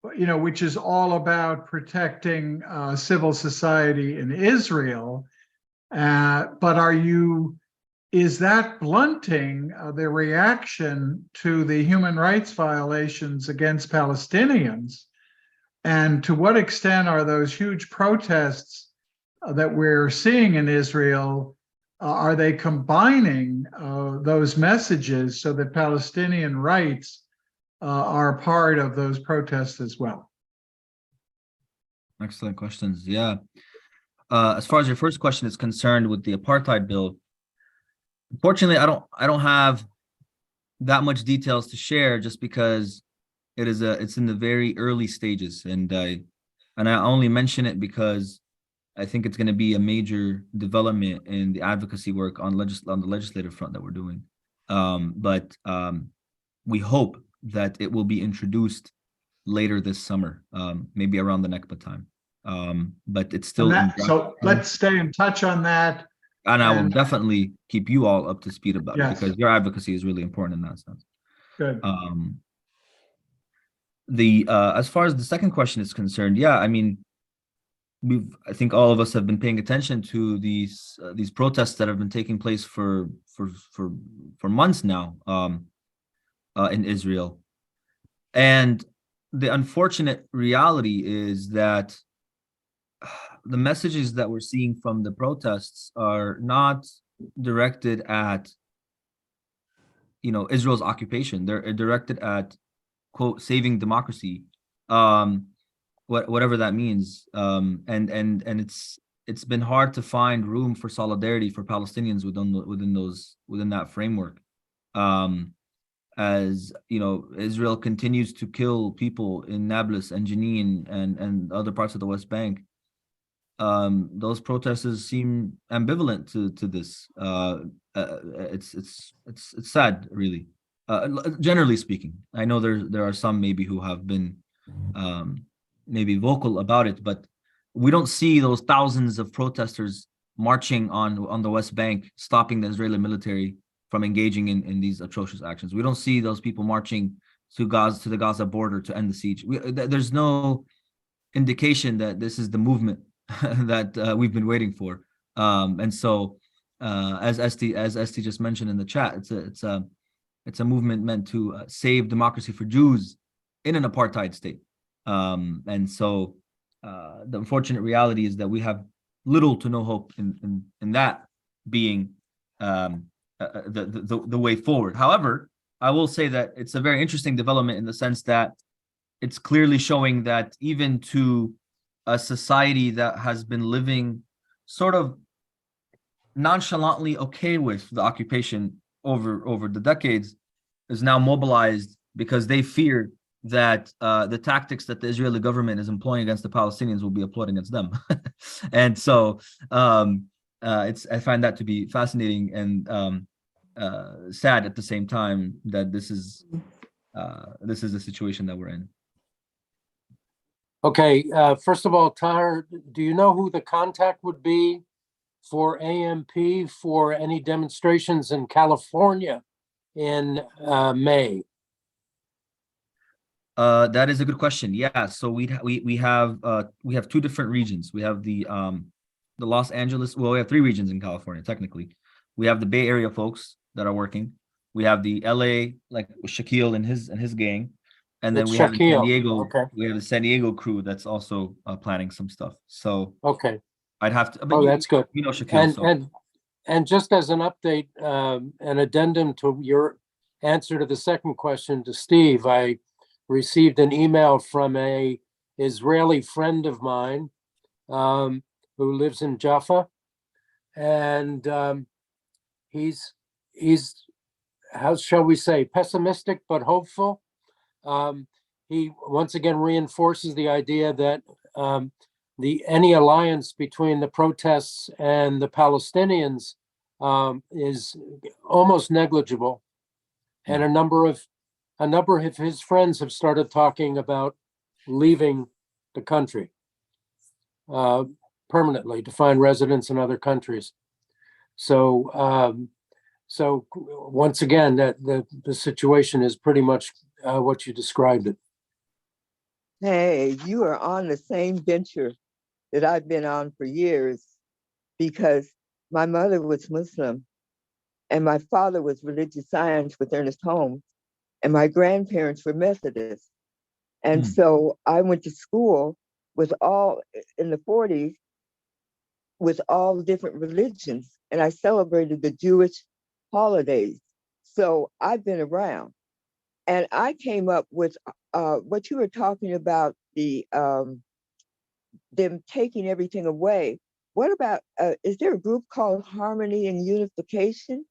C: which is all about protecting civil society in Israel, but is that blunting the reaction to the human rights violations against Palestinians? And to what extent are those huge protests that we're seeing in Israel, are they combining those messages so that Palestinian rights are part of those protests as well?
B: Excellent questions. Yeah. As far as your first question is concerned with the apartheid bill, unfortunately, I don't have that much details to share, just because it's in the very early stages, and I only mention it because I think it's going to be a major development in the advocacy work on the legislative front that we're doing. But we hope that it will be introduced later this summer, maybe around the Nakba time. But it's still
C: so let's stay in touch on that.
B: And I will definitely keep you all up to speed about it,
C: Yes.
B: because your advocacy is really important in that sense.
C: Good.
B: As far as the second question is concerned, yeah, I mean, I think all of us have been paying attention to these protests that have been taking place for months now in Israel. And the unfortunate reality is that the messages that we're seeing from the protests are not directed at, Israel's occupation. They're directed at, quote, saving democracy, whatever that means. And it's been hard to find room for solidarity for Palestinians within that framework. As Israel continues to kill people in Nablus and Jenin and other parts of the West Bank. Those protesters seem ambivalent to this. It's sad, really. Generally speaking, I know there are some maybe who have been maybe vocal about it, but we don't see those thousands of protesters marching on the West Bank, stopping the Israeli military from engaging in these atrocious actions. We don't see those people marching to the Gaza border to end the siege. There's no indication that this is the movement that we've been waiting for. And so, as Esti just mentioned in the chat, it's a movement meant to save democracy for Jews in an apartheid state. And so, the unfortunate reality is that we have little to no hope in that being the way forward. However, I will say that it's a very interesting development in the sense that it's clearly showing that even to a society that has been living sort of nonchalantly okay with the occupation over the decades is now mobilized because they fear that the tactics that the Israeli government is employing against the Palestinians will be employed against them. And so I find that to be fascinating and sad at the same time that this is the situation that we're in.
D: Okay, first of all, Taher, do you know who the contact would be for AMP for any demonstrations in California in May?
B: That is a good question. Yeah, so we have two different regions. We have the Los Angeles. Well, we have three regions in California technically. We have the Bay Area folks that are working. We have the LA, like Shaquille and his gang, and then we have the San Diego.
D: Okay.
B: We have the San Diego crew that's also planning some stuff. So
D: okay,
B: I'd have to.
D: But that's good.
B: You know Shaquille.
D: And just as an update, an addendum to your answer to the second question to Steve, I received an email from a Israeli friend of mine who lives in Jaffa, and he's how shall we say, pessimistic but hopeful. He once again reinforces the idea that any alliance between the protests and the Palestinians is almost negligible, and a number of his friends have started talking about leaving the country permanently to find residence in other countries. So once again, that the situation is pretty much what you described it.
E: Hey, you are on the same venture that I've been on for years, because my mother was Muslim and my father was religious science with Ernest Holmes, and my grandparents were Methodist. And so I went to school with all, in the 40s, with all different religions, and I celebrated the Jewish holidays. So I've been around, and I came up with what you were talking about, the them taking everything away. What about, is there a group called Harmony and Unification,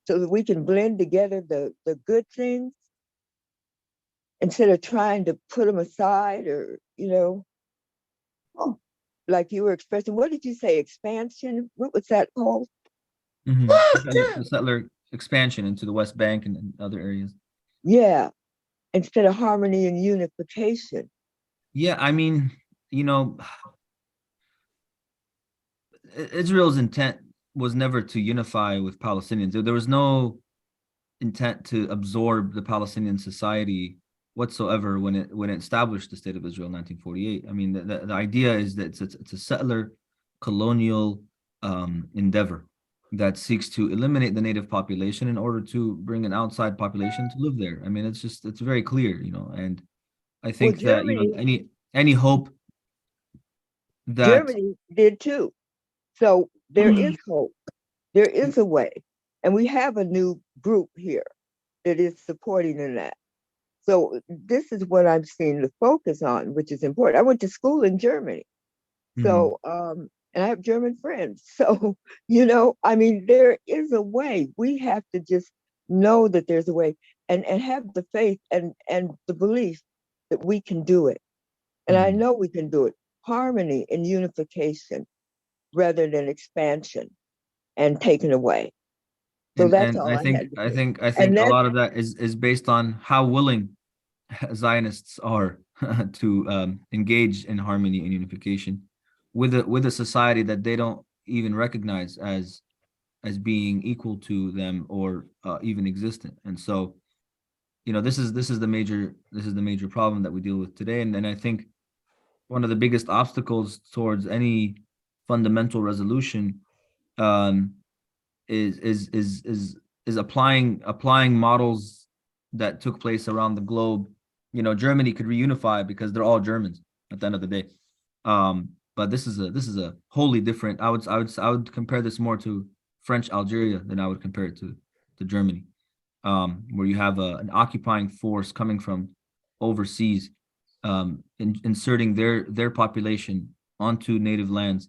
E: so that we can blend together the good things instead of trying to put them aside, or, like you were expressing, what did you say, expansion? What was that called?
B: The settler expansion into the West Bank and other areas.
E: Yeah, instead of harmony and unification.
B: Yeah, I mean, Israel's intent was never to unify with Palestinians. There was no intent to absorb the Palestinian society whatsoever when it established the state of Israel in 1948. I mean, the idea is that it's a settler colonial endeavor that seeks to eliminate the native population in order to bring an outside population to live there. I mean, it's very clear, and I think that any hope that
E: Germany did too. So there is hope. There is a way. And we have a new group here that is supporting in that. So this is what I'm seeing the focus on, which is important. I went to school in Germany. So, and I have German friends. So, I mean, there is a way. We have to just know that there's a way, and have the faith and the belief that we can do it. And I know we can do it. Harmony and unification rather than expansion and taken away. So that's all I had to say.
B: I think a lot of that is based on how willing Zionists are to engage in harmony and unification with a society that they don't even recognize as being equal to them or even existent. And so, this is the major problem that we deal with today. And I think one of the biggest obstacles towards any fundamental resolution is applying models that took place around the globe. Germany could reunify because they're all Germans at the end of the day. But this is a wholly different. I would compare this more to French Algeria than I would compare it to Germany, where you have an occupying force coming from overseas, inserting their population onto native lands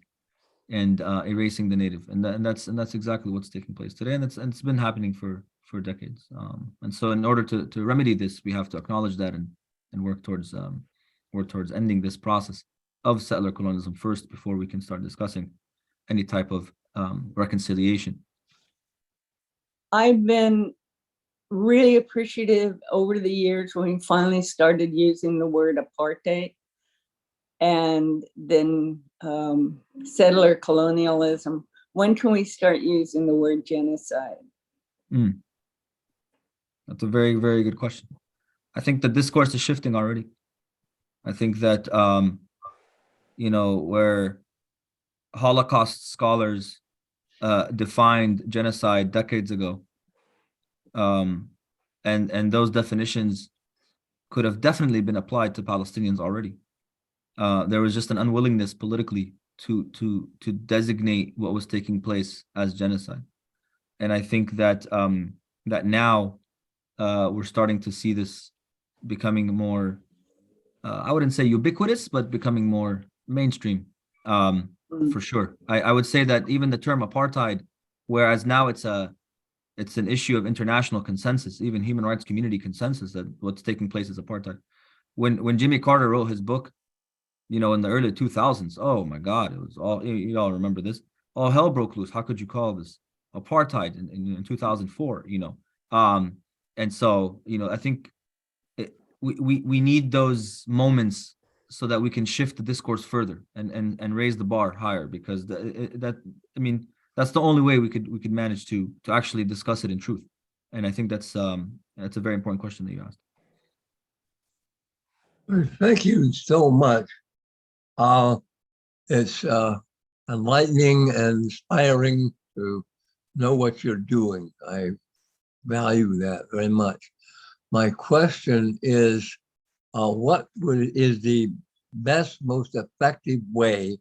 B: and erasing the native, and that's exactly what's taking place today, and it's been happening for decades. And so, in order to remedy this, we have to acknowledge that and work towards ending this process of settler colonialism first before we can start discussing any type of reconciliation.
A: I've been really appreciative over the years when we finally started using the word apartheid, and then settler colonialism. When can we start using the word genocide?
B: That's a very, very good question. I think the discourse is shifting already. I think that where Holocaust scholars defined genocide decades ago, and those definitions could have definitely been applied to Palestinians already. There was just an unwillingness politically to designate what was taking place as genocide, and I think that that now we're starting to see this becoming more, I wouldn't say ubiquitous, but becoming more mainstream, for sure. I would say that even the term apartheid, whereas now it's an issue of international consensus, even human rights community consensus, that what's taking place is apartheid. When Jimmy Carter wrote his book, in the early 2000s, oh my God, it was all, you all remember this, all hell broke loose. How could you call this apartheid in 2004? And so, I think we need those moments so that we can shift the discourse further and raise the bar higher, because that's the only way we could manage to actually discuss it in truth. And I think that's a very important question that you asked.
F: Thank you so much. It's enlightening and inspiring to know what you're doing. I value that very much. My question is, is the best, most effective way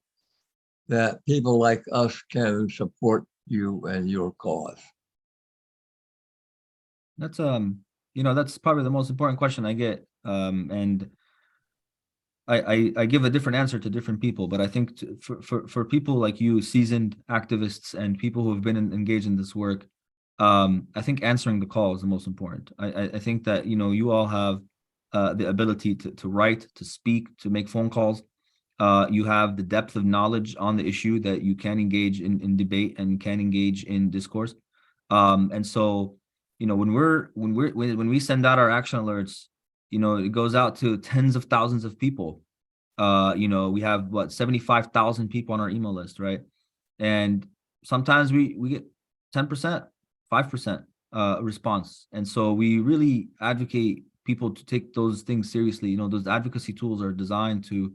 F: that people like us can support you and your cause?
B: That's that's probably the most important question I get. And I give a different answer to different people, but I think for people like you, seasoned activists and people who have been engaged in this work, I think answering the call is the most important. I think that you all have the ability to write, to speak, to make phone calls. You have the depth of knowledge on the issue that you can engage in debate and can engage in discourse. And so when we send out our action alerts, it goes out to tens of thousands of people. We have 75,000 people on our email list, right? And sometimes we get 10%, 5% response. And so we really advocate people to take those things seriously. Those advocacy tools are designed to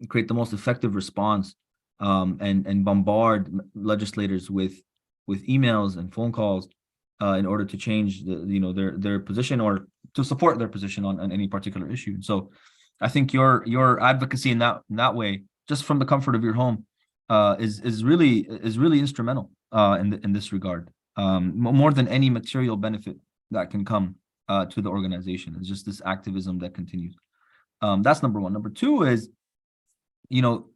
B: create the most effective response, and bombard legislators with emails and phone calls in order to change their position or to support their position on any particular issue. And so I think your advocacy in that way, just from the comfort of your home, is really instrumental in this regard. More than any material benefit that can come to the organization. It's just this activism that continues. That's number one. Number two is, you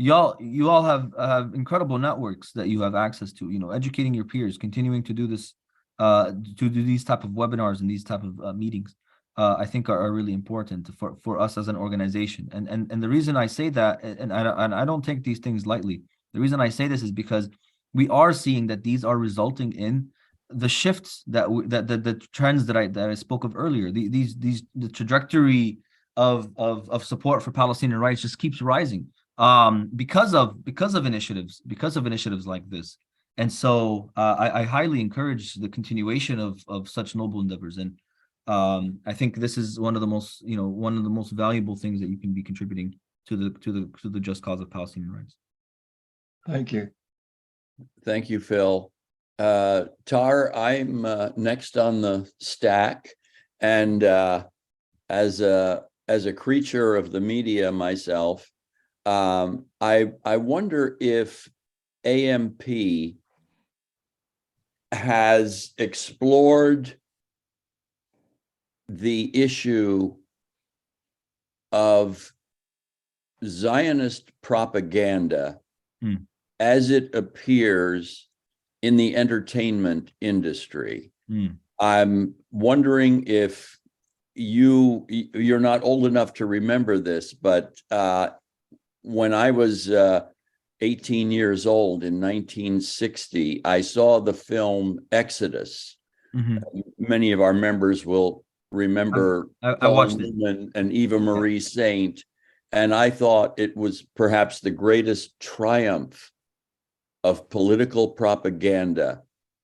B: all have incredible networks that you have access to. Educating your peers, continuing to do this, to do these type of webinars and these type of meetings, I think are really important for us as an organization. And the reason I say that, and I don't take these things lightly, the reason I say this is because we are seeing that these are resulting in the shifts that the trends that I spoke of earlier. The trajectory of support for Palestinian rights just keeps rising because of initiatives like this. And so I highly encourage the continuation of such noble endeavors. And I think this is one of the most valuable things that you can be contributing to the just cause of Palestinian rights.
F: Thank you.
G: Thank you, Phil. Taher, I'm next on the stack, and as a creature of the media myself, I wonder if AMP has explored the issue of Zionist propaganda as it appears in the entertainment industry. I'm wondering if you're not old enough to remember this, but when I was 18 years old in 1960, I saw the film Exodus. Many of our members will remember
B: I watched it.
G: And Eva Marie Saint, and I thought it was perhaps the greatest triumph of political propaganda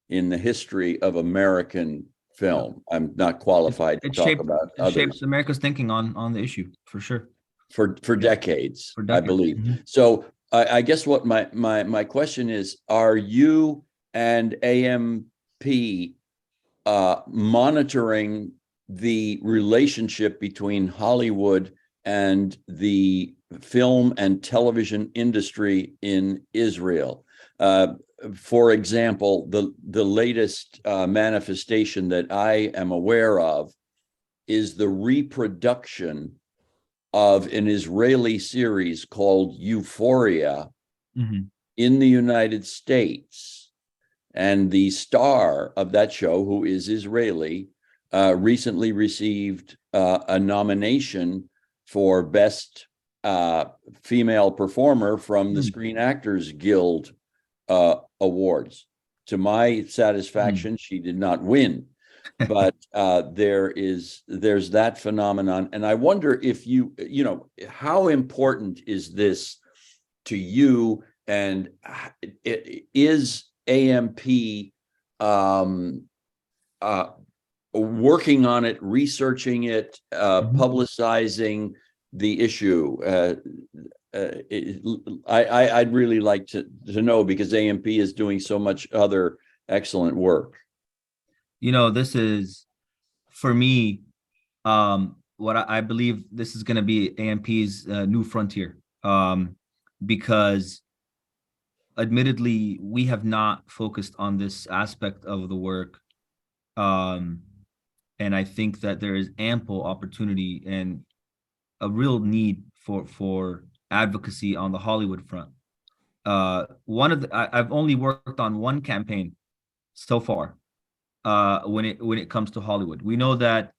G: in the history of American film. I'm not qualified to talk about others.
B: It shapes America's thinking on the issue, for sure.
G: For decades, I believe. So I guess what my question is, are you and AMP monitoring the relationship between Hollywood and the film and television industry in Israel? For example, the latest manifestation that I am aware of is the reproduction of an Israeli series called Euphoria in the United States. And the star of that show, who is Israeli, recently received a nomination for Best Female Performer from the Screen Actors Guild Awards. To my satisfaction, she did not win, but there's that phenomenon. And I wonder if how important is this to you, and is AMP working on it, researching it, publicizing the issue? I'd really like to know, because AMP is doing so much other excellent work.
B: This is, for me, what I believe this is going to be AMP's new frontier, because admittedly we have not focused on this aspect of the work, and I think that there is ample opportunity and a real need for advocacy on the Hollywood front. I've only worked on one campaign so far when it comes to Hollywood. We know that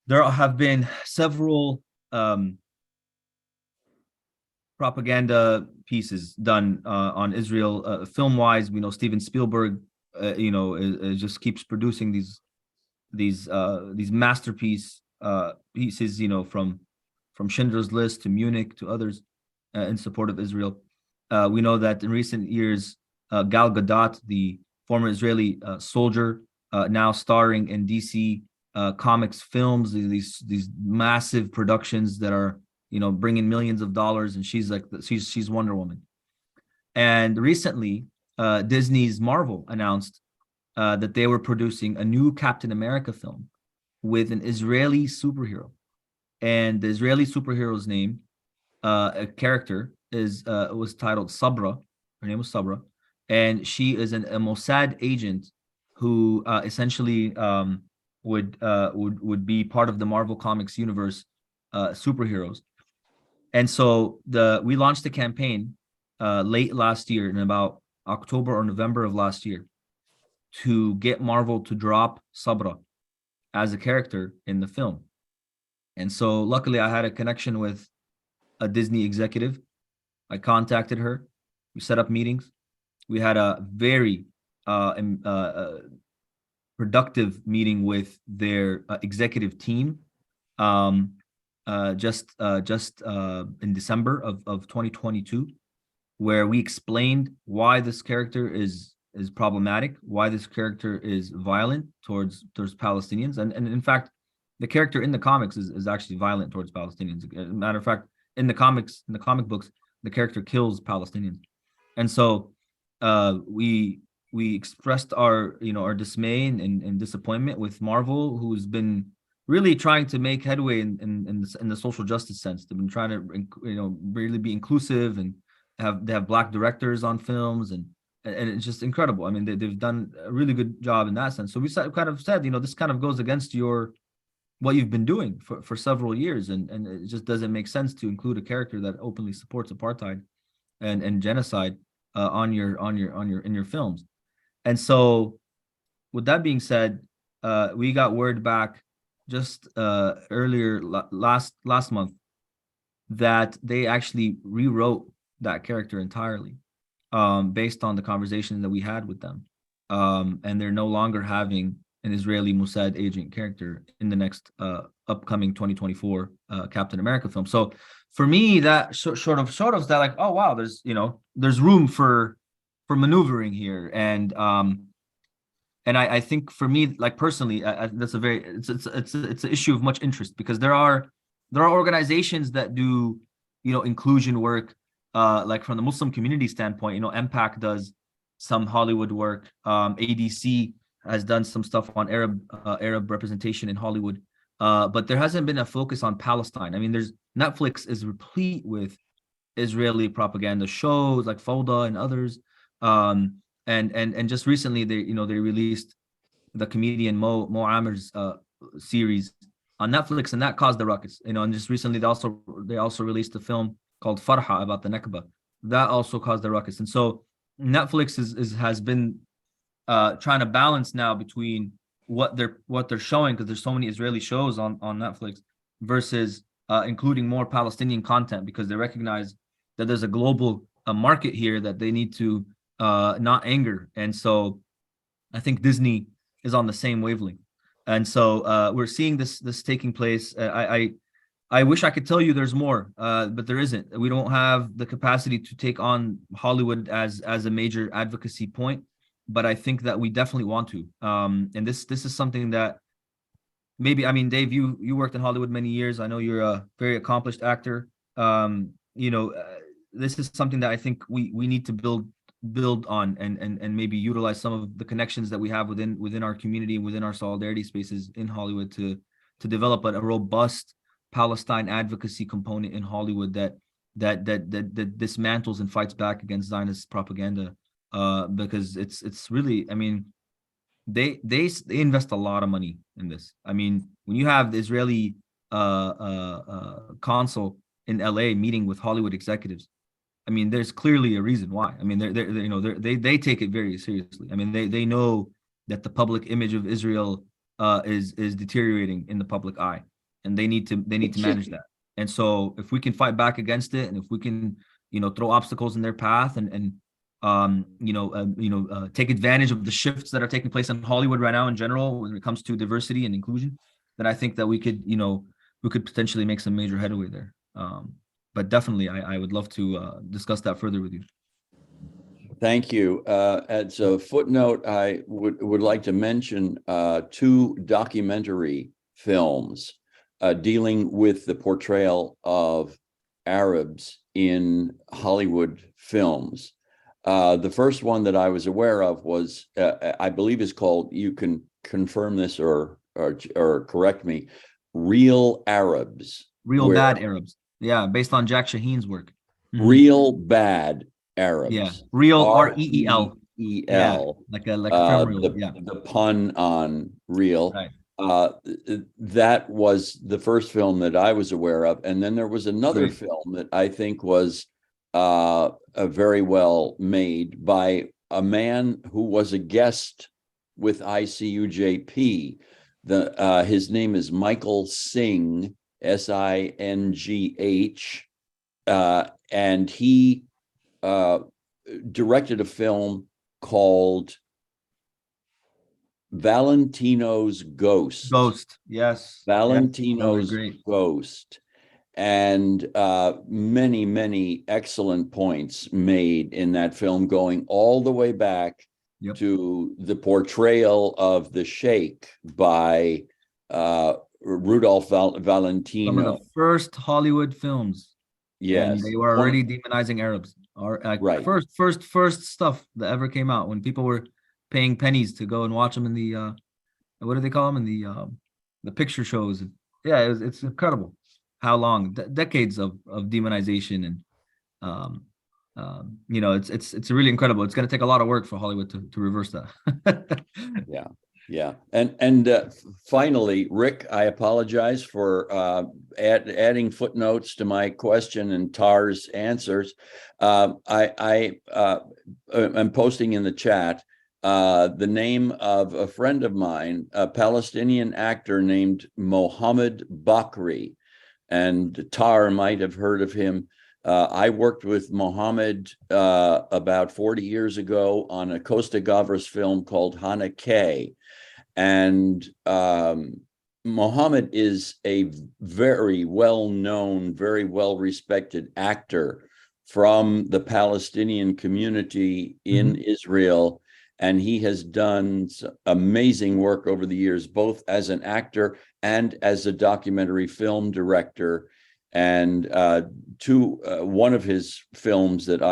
B: there have been several propaganda pieces done on Israel film-wise. We know Steven Spielberg, just keeps producing these masterpiece pieces, from Schindler's List to Munich to others in support of Israel. We know that in recent years, Gal Gadot, the former Israeli soldier, now starring in DC Comics films, these massive productions that are bringing millions of dollars, and she's Wonder Woman. And recently, Disney's Marvel announced that they were producing a new Captain America film with an Israeli superhero, and the Israeli superhero's name, a character, was titled Sabra. Her name was Sabra, and she is a Mossad agent who essentially would be part of the Marvel Comics universe superheroes. And so we launched a campaign late last year, in about October or November of last year, to get Marvel to drop Sabra as a character in the film. And so luckily I had a connection with a Disney executive. I contacted her. We set up meetings. We had a very productive meeting with their executive team just in December of 2022, where we explained why this character is problematic, why this character is violent towards Palestinians, and in fact, the character in the comics is actually violent towards Palestinians. As a matter of fact, in the comic books, the character kills Palestinians, and so we expressed our dismay and disappointment with Marvel, who's been really trying to make headway in the social justice sense. They've been trying to really be inclusive, and they have Black directors on films, and it's just incredible. I mean, they've done a really good job in that sense. So we kind of said, this kind of goes against what you've been doing for several years, and it just doesn't make sense to include a character that openly supports apartheid and genocide in your films. And so, with that being said, we got word back just earlier last month that they actually rewrote that character entirely, based on the conversation that we had with them, and they're no longer having an Israeli Mossad agent character in the next upcoming 2024 Captain America film. So for me, that sort of that, like, oh wow, there's room for maneuvering here, and I think for me, like personally, that's it's an issue of much interest, because there are organizations that do inclusion work, like from the Muslim community standpoint. MPAC does some Hollywood work. ADC has done some stuff on Arab representation in Hollywood, but there hasn't been a focus on Palestine. I mean, Netflix is replete with Israeli propaganda shows like Fawda and others, and just recently they released the comedian Mo Amer's series on Netflix, and that caused the ruckus. And just recently they also released a film called Farha about the Nakba. That also caused the ruckus. And so Netflix has been trying to balance now between what they're showing, because there's so many Israeli shows on Netflix, versus including more Palestinian content, because they recognize that there's a global market here that they need to not anger. And so I think Disney is on the same wavelength. And so we're seeing this taking place. I wish I could tell you there's more, but there isn't. We don't have the capacity to take on Hollywood as a major advocacy point, but I think that we definitely want to. And this is something that maybe, I mean, Dave, you worked in Hollywood many years. I know you're a very accomplished actor. This is something that I think we need to build on and maybe utilize some of the connections that we have within our community and within our solidarity spaces in Hollywood to to develop a robust Palestine advocacy component in Hollywood that dismantles and fights back against Zionist propaganda. Because it's really, I mean, they invest a lot of money in this. I mean, when you have the Israeli consul in LA meeting with Hollywood executives, I mean, there's clearly a reason why. I mean, they take it very seriously. I mean, they know that the public image of Israel is deteriorating in the public eye, and they need to manage that. And so, if we can fight back against it, and if we can, throw obstacles in their path, and take advantage of the shifts that are taking place in Hollywood right now in general when it comes to diversity and inclusion, then I think that we could potentially make some major headway there. But definitely, I would love to discuss that further with you.
G: Thank you. As a footnote, I would like to mention 2 documentary films dealing with the portrayal of Arabs in Hollywood films. The first one that I was aware of was, I believe, is called, you can confirm this or correct me, Real Arabs.
B: Real Bad Arabs. Yeah, based on Jack Shaheen's work. Mm-hmm.
G: Real Bad Arabs.
B: Yeah, real,
G: REEL.
B: Yeah, like a film reel.
G: The pun on real.
B: Right.
G: That was the first film that I was aware of, and then there was another film that I think was very well made by a man who was a guest with ICUJP. His name is Michael Singh, SINGH, and he directed a film called Valentino's Ghost.
B: Yes.
G: Valentino's Ghost. And many excellent points made in that film, going all the way back to the portrayal of the Sheikh by Rudolph Valentino.
B: Some of the first Hollywood films.
G: Yes.
B: And they were already demonizing Arabs.
G: Right.
B: First stuff that ever came out, when people were paying pennies to go and watch them in the what do they call them, in the picture shows. Yeah, it's incredible how long decades of demonization, and it's really incredible. It's going to take a lot of work for Hollywood to reverse that.
G: Yeah. And finally, Rick, I apologize for adding footnotes to my question and Taher's answers. I'm posting in the chat the name of a friend of mine, a Palestinian actor named Mohammed Bakri, and Taher might have heard of him. I worked with Mohammed about 40 years ago on a Costa Gavras film called Hana K. And Mohammed is a very well-known, very well-respected actor from the Palestinian community in Israel. And he has done amazing work over the years, both as an actor and as a documentary film director. And one of his films that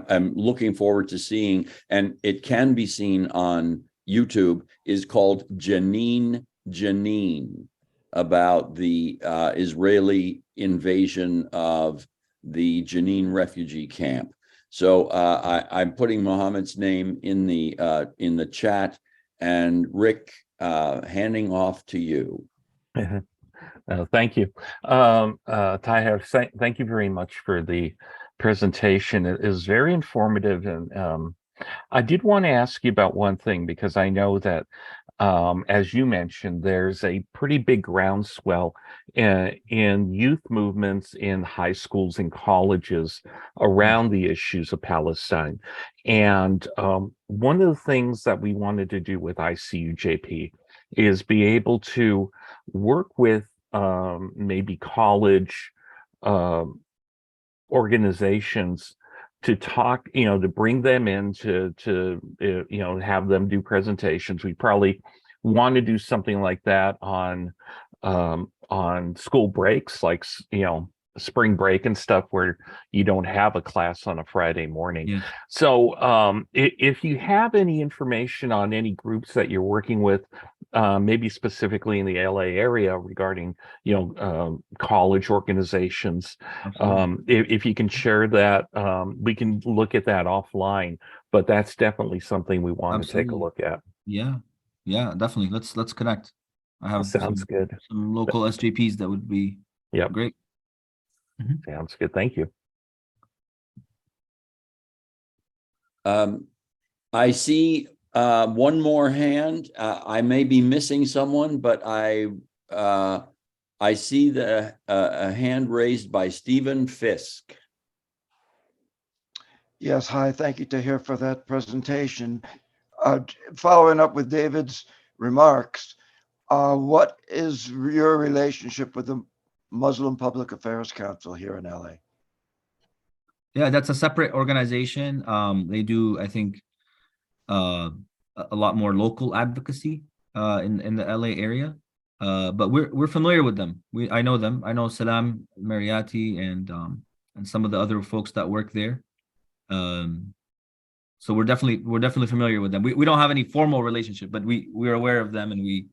G: I'm looking forward to seeing, and it can be seen on YouTube, is called Janine, about the Israeli invasion of the Jenin refugee camp. So I'm putting Mohammed's name in the chat, and Rick, handing off to you.
H: Thank you, Taher. Thank you very much for the presentation. It is very informative, and I did want to ask you about one thing, because I know that as you mentioned, there's a pretty big groundswell in youth movements in high schools and colleges around the issues of Palestine. And one of the things that we wanted to do with ICUJP is be able to work with maybe college organizations to talk, to bring them in to have them do presentations. We probably want to do something like that on school breaks, like, spring break and stuff where you don't have a class on a Friday morning.
B: Yeah.
H: So if you have any information on any groups that you're working with, maybe specifically in the LA area regarding, college organizations, if you can share that, we can look at that offline, but that's definitely something we want to take a look at.
B: Yeah, definitely. Let's connect. I have
H: Sounds good.
B: some local SJPs that would be great.
H: Sounds good. Thank you.
G: I see one more hand. I may be missing someone, but I see a hand raised by Stephen Fisk.
I: Yes, hi, thank you, Taher, for that presentation. Following up with David's remarks, what is your relationship with the Muslim Public Affairs Council here in LA?
B: Yeah, that's a separate organization. They do, I think, a lot more local advocacy in the LA area. But we're familiar with them. I know them. I know Salam Mariati and some of the other folks that work there. So we're definitely familiar with them. We don't have any formal relationship, but we're aware of them, and we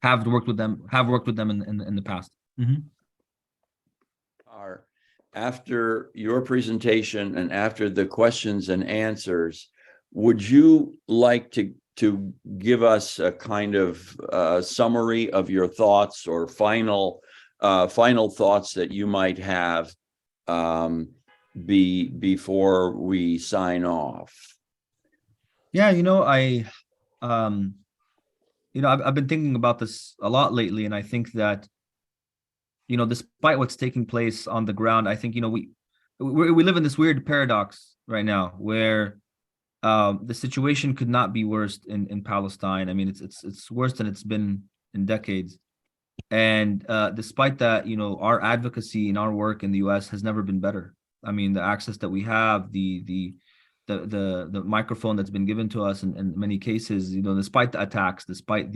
B: have worked with them in the past.
G: After your presentation and after the questions and answers, would you like to give us a kind of summary of your thoughts or final thoughts that you might have before we sign off?
B: Yeah, I've been thinking about this a lot lately, and I think that, despite what's taking place on the ground, I think, we live in this weird paradox right now where the situation could not be worse in Palestine. I mean, it's worse than it's been in decades. And despite that, our advocacy and our work in the US has never been better. I mean, the access that we have, the microphone that's been given to us in many cases, despite the attacks, despite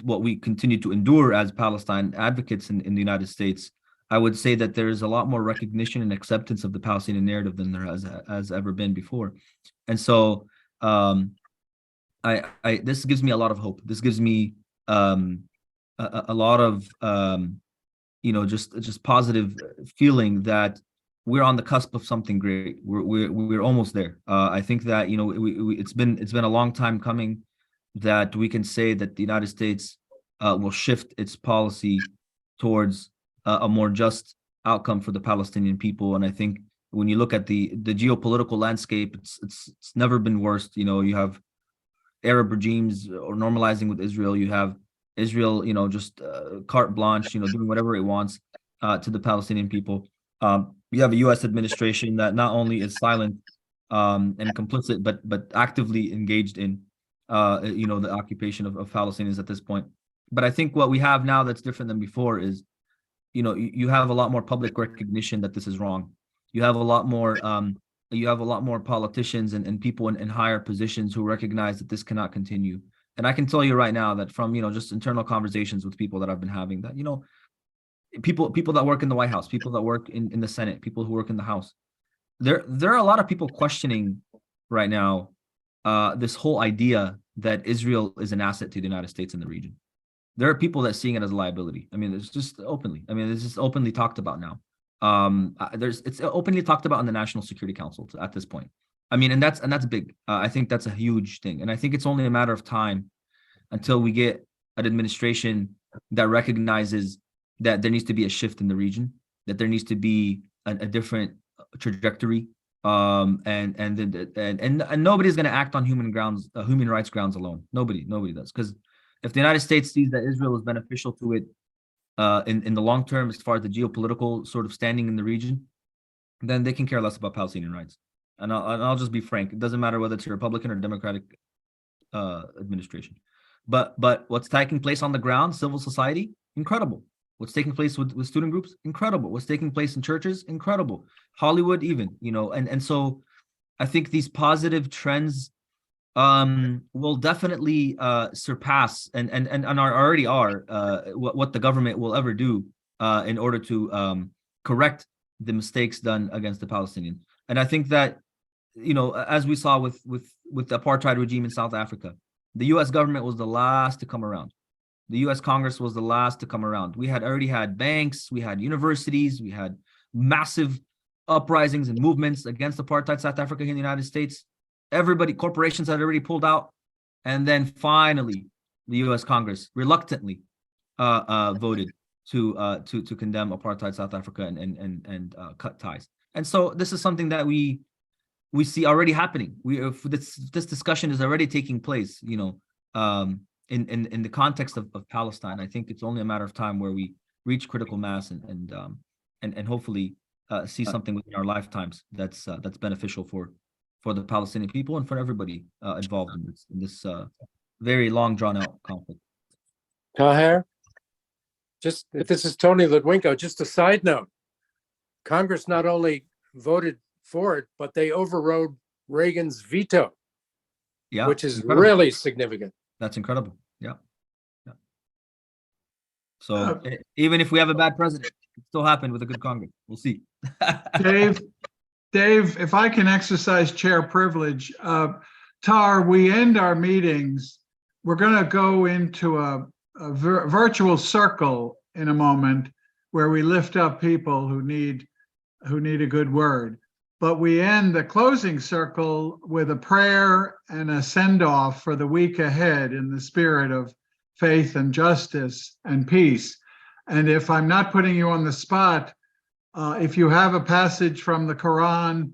B: what we continue to endure as Palestine advocates in the United States, I would say that there is a lot more recognition and acceptance of the Palestinian narrative than there has ever been before. And so this gives me a lot of hope. This gives me a lot of just positive feeling that we're on the cusp of something great. We're almost there. I think that it's been a long time coming that we can say that the United States will shift its policy towards a more just outcome for the Palestinian people. And I think when you look at the geopolitical landscape, it's never been worse. You have Arab regimes or normalizing with Israel. You have Israel, just carte blanche, doing whatever it wants to the Palestinian people. You have a U.S. administration that not only is silent and complicit, but actively engaged in, the occupation of Palestinians at this point. But I think what we have now that's different than before is, you have a lot more public recognition that this is wrong. You have a lot more politicians and people in higher positions who recognize that this cannot continue. And I can tell you right now that from, just internal conversations with people that I've been having, that, people that work in the White House, people that work in the Senate, people who work in the House, there are a lot of people questioning right now this whole idea that Israel is an asset to the United States in the region. There are people that seeing it as a liability. I mean, it's just openly talked about now. It's openly talked about in the National Security Council at this point. I mean, and that's big. I think that's a huge thing. And I think it's only a matter of time until we get an administration that recognizes that there needs to be a shift in the region, that there needs to be a different trajectory. And nobody's going to act on human rights grounds alone. Nobody does. Because if the United States sees that Israel is beneficial to it in the long term, as far as the geopolitical sort of standing in the region, then they can care less about Palestinian rights. And I'll just be frank. It doesn't matter whether it's a Republican or Democratic administration. But what's taking place on the ground, civil society, incredible. What's taking place with student groups, incredible. What's taking place in churches, incredible. Hollywood even, and so I think these positive trends will definitely surpass and already are what the government will ever do in order to correct the mistakes done against the Palestinians. And I think that, you know, as we saw with the apartheid regime in South Africa, the U.S. government was the last to come around. The U.S. Congress was the last to come around. We had already had banks, we had universities, we had massive uprisings and movements against apartheid South Africa in the United States. Everybody, corporations had already pulled out. And then finally, the U.S. Congress reluctantly voted to condemn apartheid South Africa and cut ties. And so this is something that we see already happening. This discussion is already taking place, you know, in the context of Palestine. I think it's only a matter of time where we reach critical mass and hopefully see something within our lifetimes that's beneficial for the Palestinian people and for everybody involved in this very long drawn out conflict.
D: Taher, this is Tony Ludwinko. Just a side note: Congress not only voted for it, but they overrode Reagan's veto,
B: Yeah,
D: which is
B: incredible.
D: really significant.
B: That's incredible. Yeah. So even if we have a bad president, it still happened with a good Congress. We'll see.
C: Dave, if I can exercise chair privilege, Tar, we end our meetings. We're going to go into a virtual circle in a moment where we lift up people who need a good word. But we end the closing circle with a prayer and a send-off for the week ahead in the spirit of faith and justice and peace. And if I'm not putting you on the spot, if you have a passage from the Quran,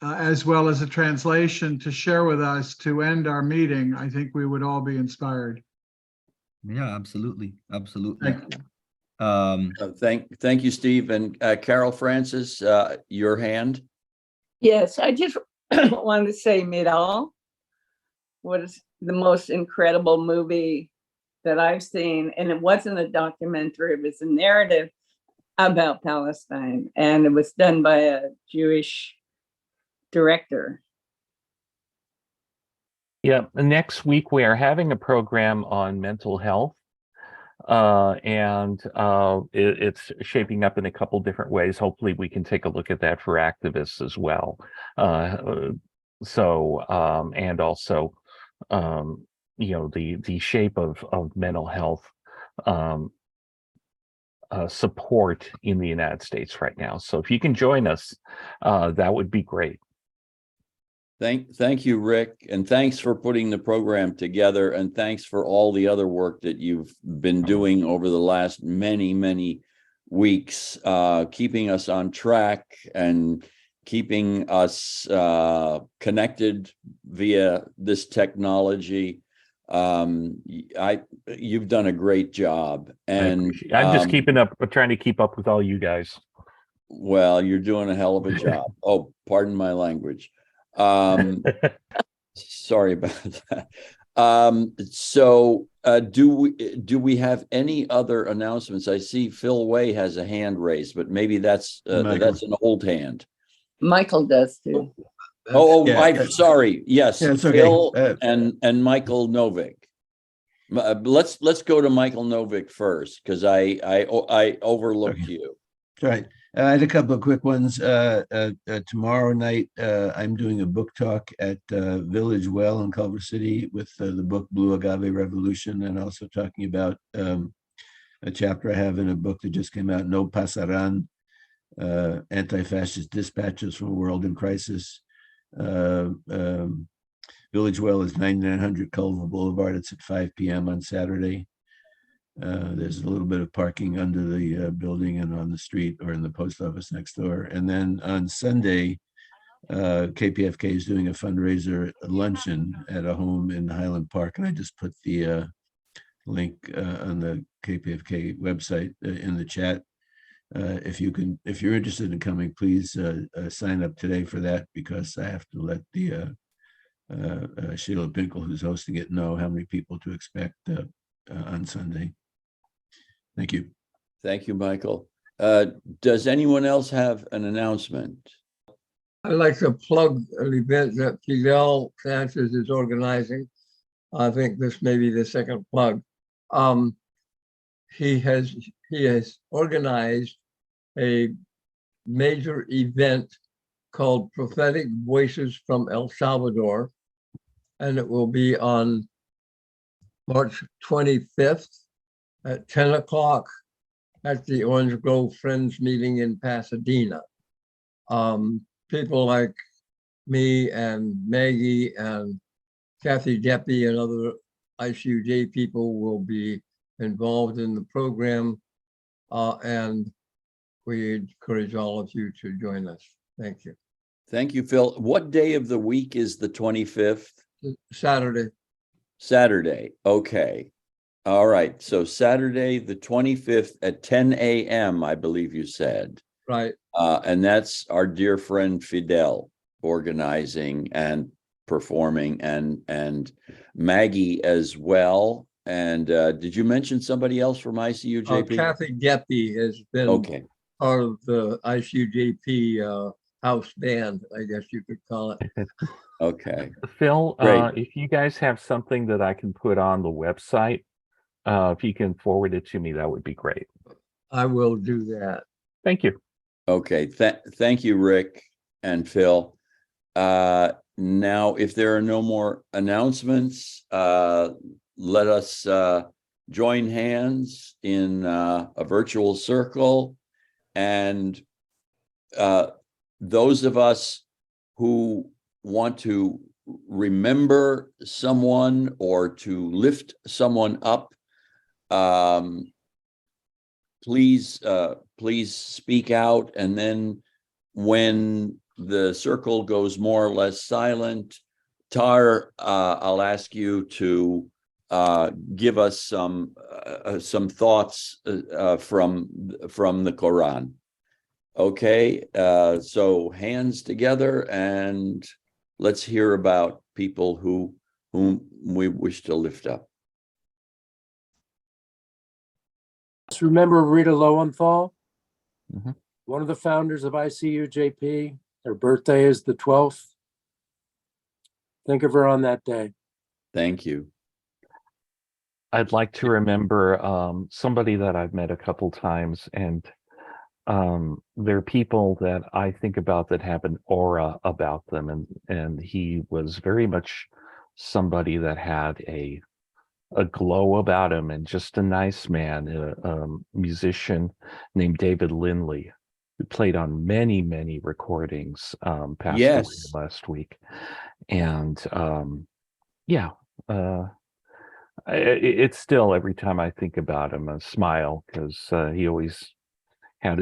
C: as well as a translation to share with us to end our meeting, I think we would all be inspired.
B: Yeah, absolutely. Absolutely.
C: Thank you.
G: Thank you, Steve. And Carol Francis, your hand.
A: Yes, I just wanted to say Midal was the most incredible movie that I've seen. And it wasn't a documentary, it was a narrative about Palestine. And it was done by a Jewish director.
H: Yeah, next week we are having a program on mental health. It's shaping up in a couple different ways. Hopefully we can take a look at that for activists as well. And also, you know, the shape of mental health support in the United States right now. So if you can join us, that would be great.
G: Thank you, Rick, and thanks for putting the program together, and thanks for all the other work that you've been doing over the last many weeks, keeping us on track and keeping us connected via this technology. You've done a great job, and
H: I'm just trying to keep up with all you guys.
G: Well, you're doing a hell of a job. Oh, pardon my language. Sorry about that. So do we have any other announcements? I see Phil Way has a hand raised, but maybe that's an old hand.
A: Michael does too.
G: I'm sorry. Yes,
I: Yeah, it's okay.
G: Phil and Michael Novick. Let's go to Michael Novick first, because I overlooked you.
J: Right. I had a couple of quick ones. Tomorrow night, I'm doing a book talk at Village Well in Culver City with the book Blue Agave Revolution, and also talking about a chapter I have in a book that just came out, No Pasaran, Anti-Fascist Dispatches from a World in Crisis. Village Well is 9900 Culver Boulevard. It's at 5 p.m. on Saturday. There's a little bit of parking under the building and on the street or in the post office next door. And then on Sunday, KPFK is doing a fundraiser luncheon at a home in Highland Park. And I just put the link on the KPFK website in the chat. If you're interested in coming, please sign up today for that, because I have to let the Sheila Pinkel, who's hosting it, know how many people to expect on Sunday. Thank you.
G: Thank you, Michael. Does anyone else have an announcement?
F: I'd like to plug an event that Fidel Sanchez is organizing. I think this may be the second plug. He has organized a major event called Prophetic Voices from El Salvador, and it will be on March 25th at 10 o'clock at the Orange Grove Friends meeting in Pasadena. People like me and Maggie and Kathy Deppy and other ICUJ people will be involved in the program, and we encourage all of you to join us. Thank you.
G: Thank you, Phil. What day of the week is the 25th?
F: Saturday.
G: Saturday. Okay. All right. So Saturday, the 25th at 10 a.m., I believe you said.
F: Right.
G: And that's our dear friend Fidel organizing and performing, and Maggie as well. And did you mention somebody else from ICUJP?
F: Kathy Deppy has been part of the ICUJP house band, I guess you could call it.
G: Okay.
H: Phil,
G: Great.
H: if you guys have something that I can put on the website, if you can forward it to me, that would be great.
F: I will do that.
H: Thank you.
G: Okay. Thank you, Rick and Phil. Now, if there are no more announcements, let us join hands in a virtual circle. And those of us who want to remember someone or to lift someone up, please speak out. And then when the circle goes more or less silent, Taher, I'll ask you to give us some thoughts from the Quran. Okay, so hands together and let's hear about people whom we wish to lift up.
D: Just remember Rita Lowenthal,
H: Mhm.
D: one of the founders of ICUJP. Her birthday is the 12th. Think of her on that day.
G: Thank you.
H: I'd like to remember somebody that I've met a couple times, and there are people that I think about that have an aura about them, and he was very much somebody that had a glow about him, and just a nice man, a musician named David Lindley, who played on many recordings, passed away last week. And it's still, every time I think about him, a smile, because he always had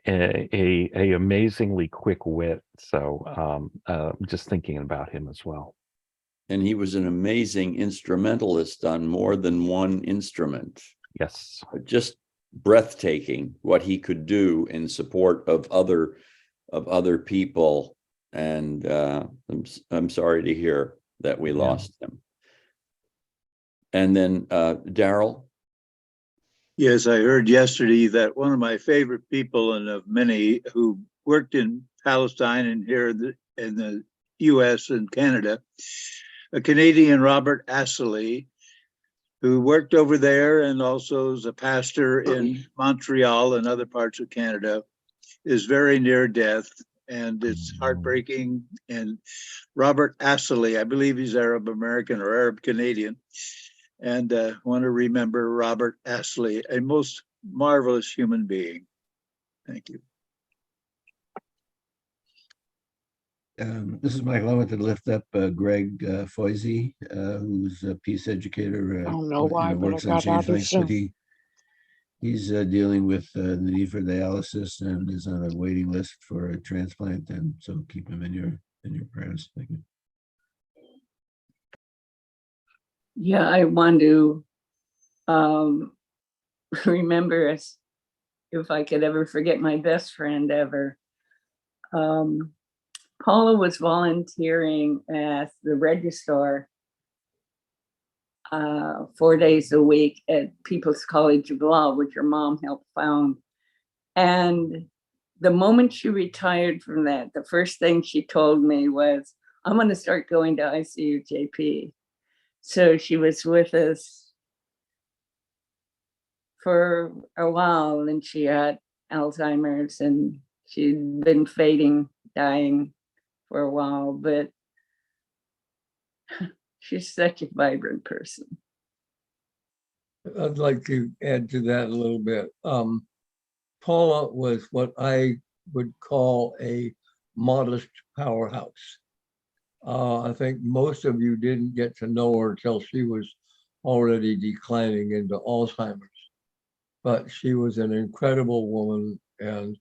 H: a amazingly quick wit. So just thinking about him as well.
G: And he was an amazing instrumentalist on more than one instrument.
H: Yes.
G: Just breathtaking what he could do in support of other people. And I'm sorry to hear that we lost him. And then Daryl.
K: Yes, I heard yesterday that one of my favorite people, and of many who worked in Palestine and here in the US and Canada, a Canadian, Robert Astley, who worked over there and also as a pastor in Montreal and other parts of Canada, is very near death. And it's heartbreaking. And Robert Astley, I believe he's Arab American or Arab Canadian. And want to remember Robert Astley, a most marvelous human being. Thank you.
J: This is Michael. I want to lift up Greg Foisey, who's a peace educator.
L: I don't know why, but I
J: works on
L: got
J: change
L: out
J: links, but he's dealing with the need for dialysis and is on a waiting list for a transplant. And so keep him in your prayers. Thank you.
A: Yeah, I want to remember us, if I could ever forget my best friend ever. Paula was volunteering at the registrar 4 days a week at People's College of Law, which her mom helped found. And the moment she retired from that, the first thing she told me was, I'm going to start going to ICUJP. So she was with us for a while, and she had Alzheimer's, and she'd been fading, dying for a while, but she's such a vibrant person.
F: I'd like to add to that a little bit. Paula was what I would call a modest powerhouse. I think most of you didn't get to know her till she was already declining into Alzheimer's. But she was an incredible woman. And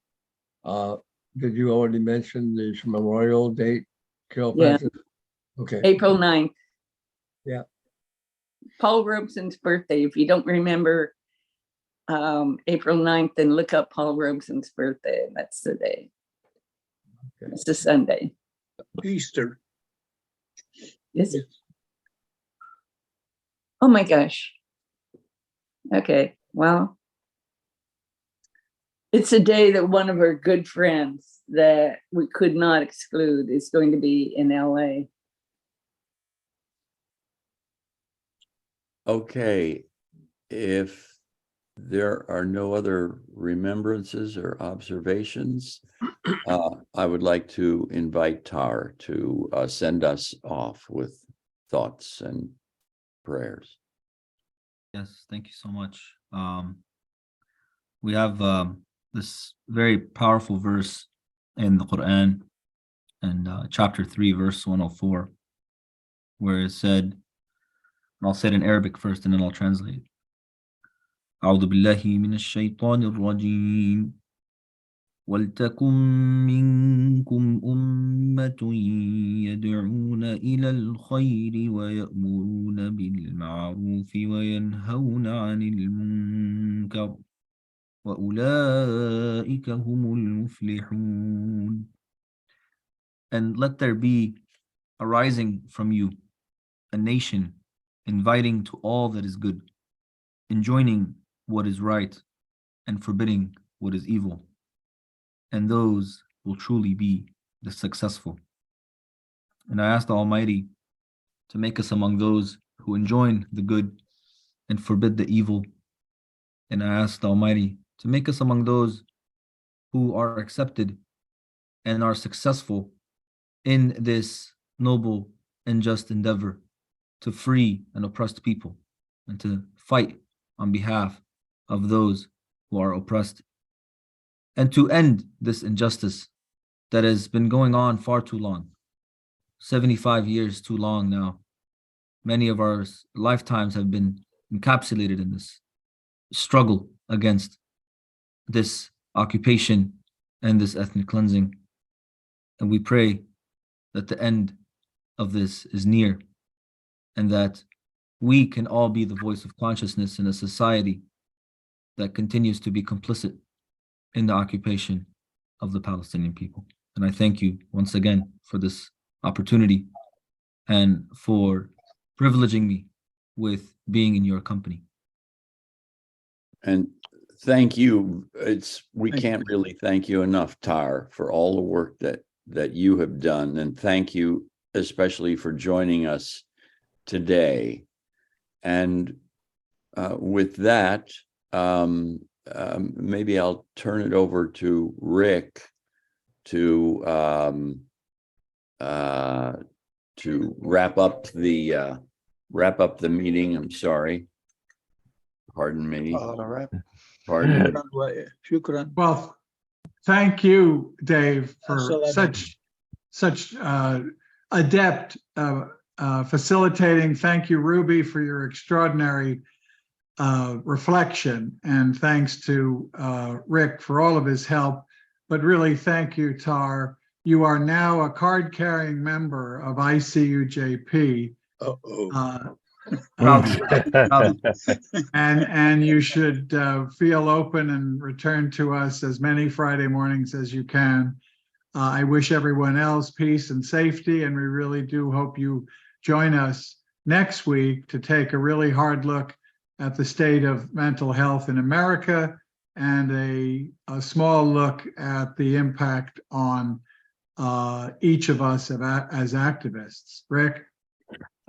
F: did you already mention the memorial date, Cleopatra?
A: Yeah.
F: Okay.
A: April 9th.
F: Yeah.
A: Paul Robeson's birthday. If you don't remember April 9th, then look up Paul Robeson's birthday. That's the day. Okay. It's a Sunday.
K: Easter.
A: Is it? Oh my gosh. Okay, well, it's a day that one of our good friends that we could not exclude is going to be in LA.
G: Okay, if there are no other remembrances or observations, I would like to invite Taher to send us off with thoughts and prayers.
B: Yes, thank you so much. We have this very powerful verse in the Quran, and chapter 3, verse 104, where it said, and I'll say it in Arabic first and then I'll translate. أعوذ بالله من الشيطان الرجيم ولتكن منكم أمة يدعون إلى الخير ويأمرون بالمعروف وينهون عن المنكر وأولئك هم المفلحون. And let there be arising from you a nation inviting to all that is good, enjoining what is right, and forbidding what is evil. And those will truly be the successful. And I ask the Almighty to make us among those who enjoin the good and forbid the evil. And I ask the Almighty to make us among those who are accepted and are successful in this noble and just endeavor to free an oppressed people and to fight on behalf of those who are oppressed, and to end this injustice that has been going on far too long. 75 years too long now. Many of our lifetimes have been encapsulated in this struggle against this occupation and this ethnic cleansing. And we pray that the end of this is near, and that we can all be the voice of consciousness in a society that continues to be complicit in the occupation of the Palestinian people. And I thank you once again for this opportunity and for privileging me with being in your company.
G: And thank you. We can't really thank you enough, Taher, for all the work that you have done. And thank you especially for joining us today. And with that, maybe I'll turn it over to Rick to wrap up the meeting. I'm sorry. Pardon me.
I: All right.
G: Pardon me.
K: Shukran.
C: Well, thank you, Dave, for
K: Assalamu
C: such adept facilitating. Thank you, Ruby, for your extraordinary reflection, and thanks to Rick for all of his help. But really, thank you, Taher. You are now a card-carrying member of ICUJP. And you should feel open and return to us as many Friday mornings as you can. I wish everyone else peace and safety, and we really do hope you join us next week to take a really hard look at the state of mental health in America and a small look at the impact on each of us as activists. Rick?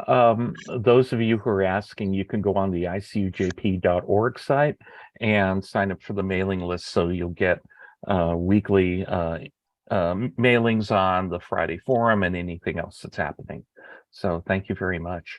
H: Those of you who are asking, you can go on the ICUJP.org site and sign up for the mailing list, so you'll get weekly mailings on the Friday Forum and anything else that's happening. So thank you very much.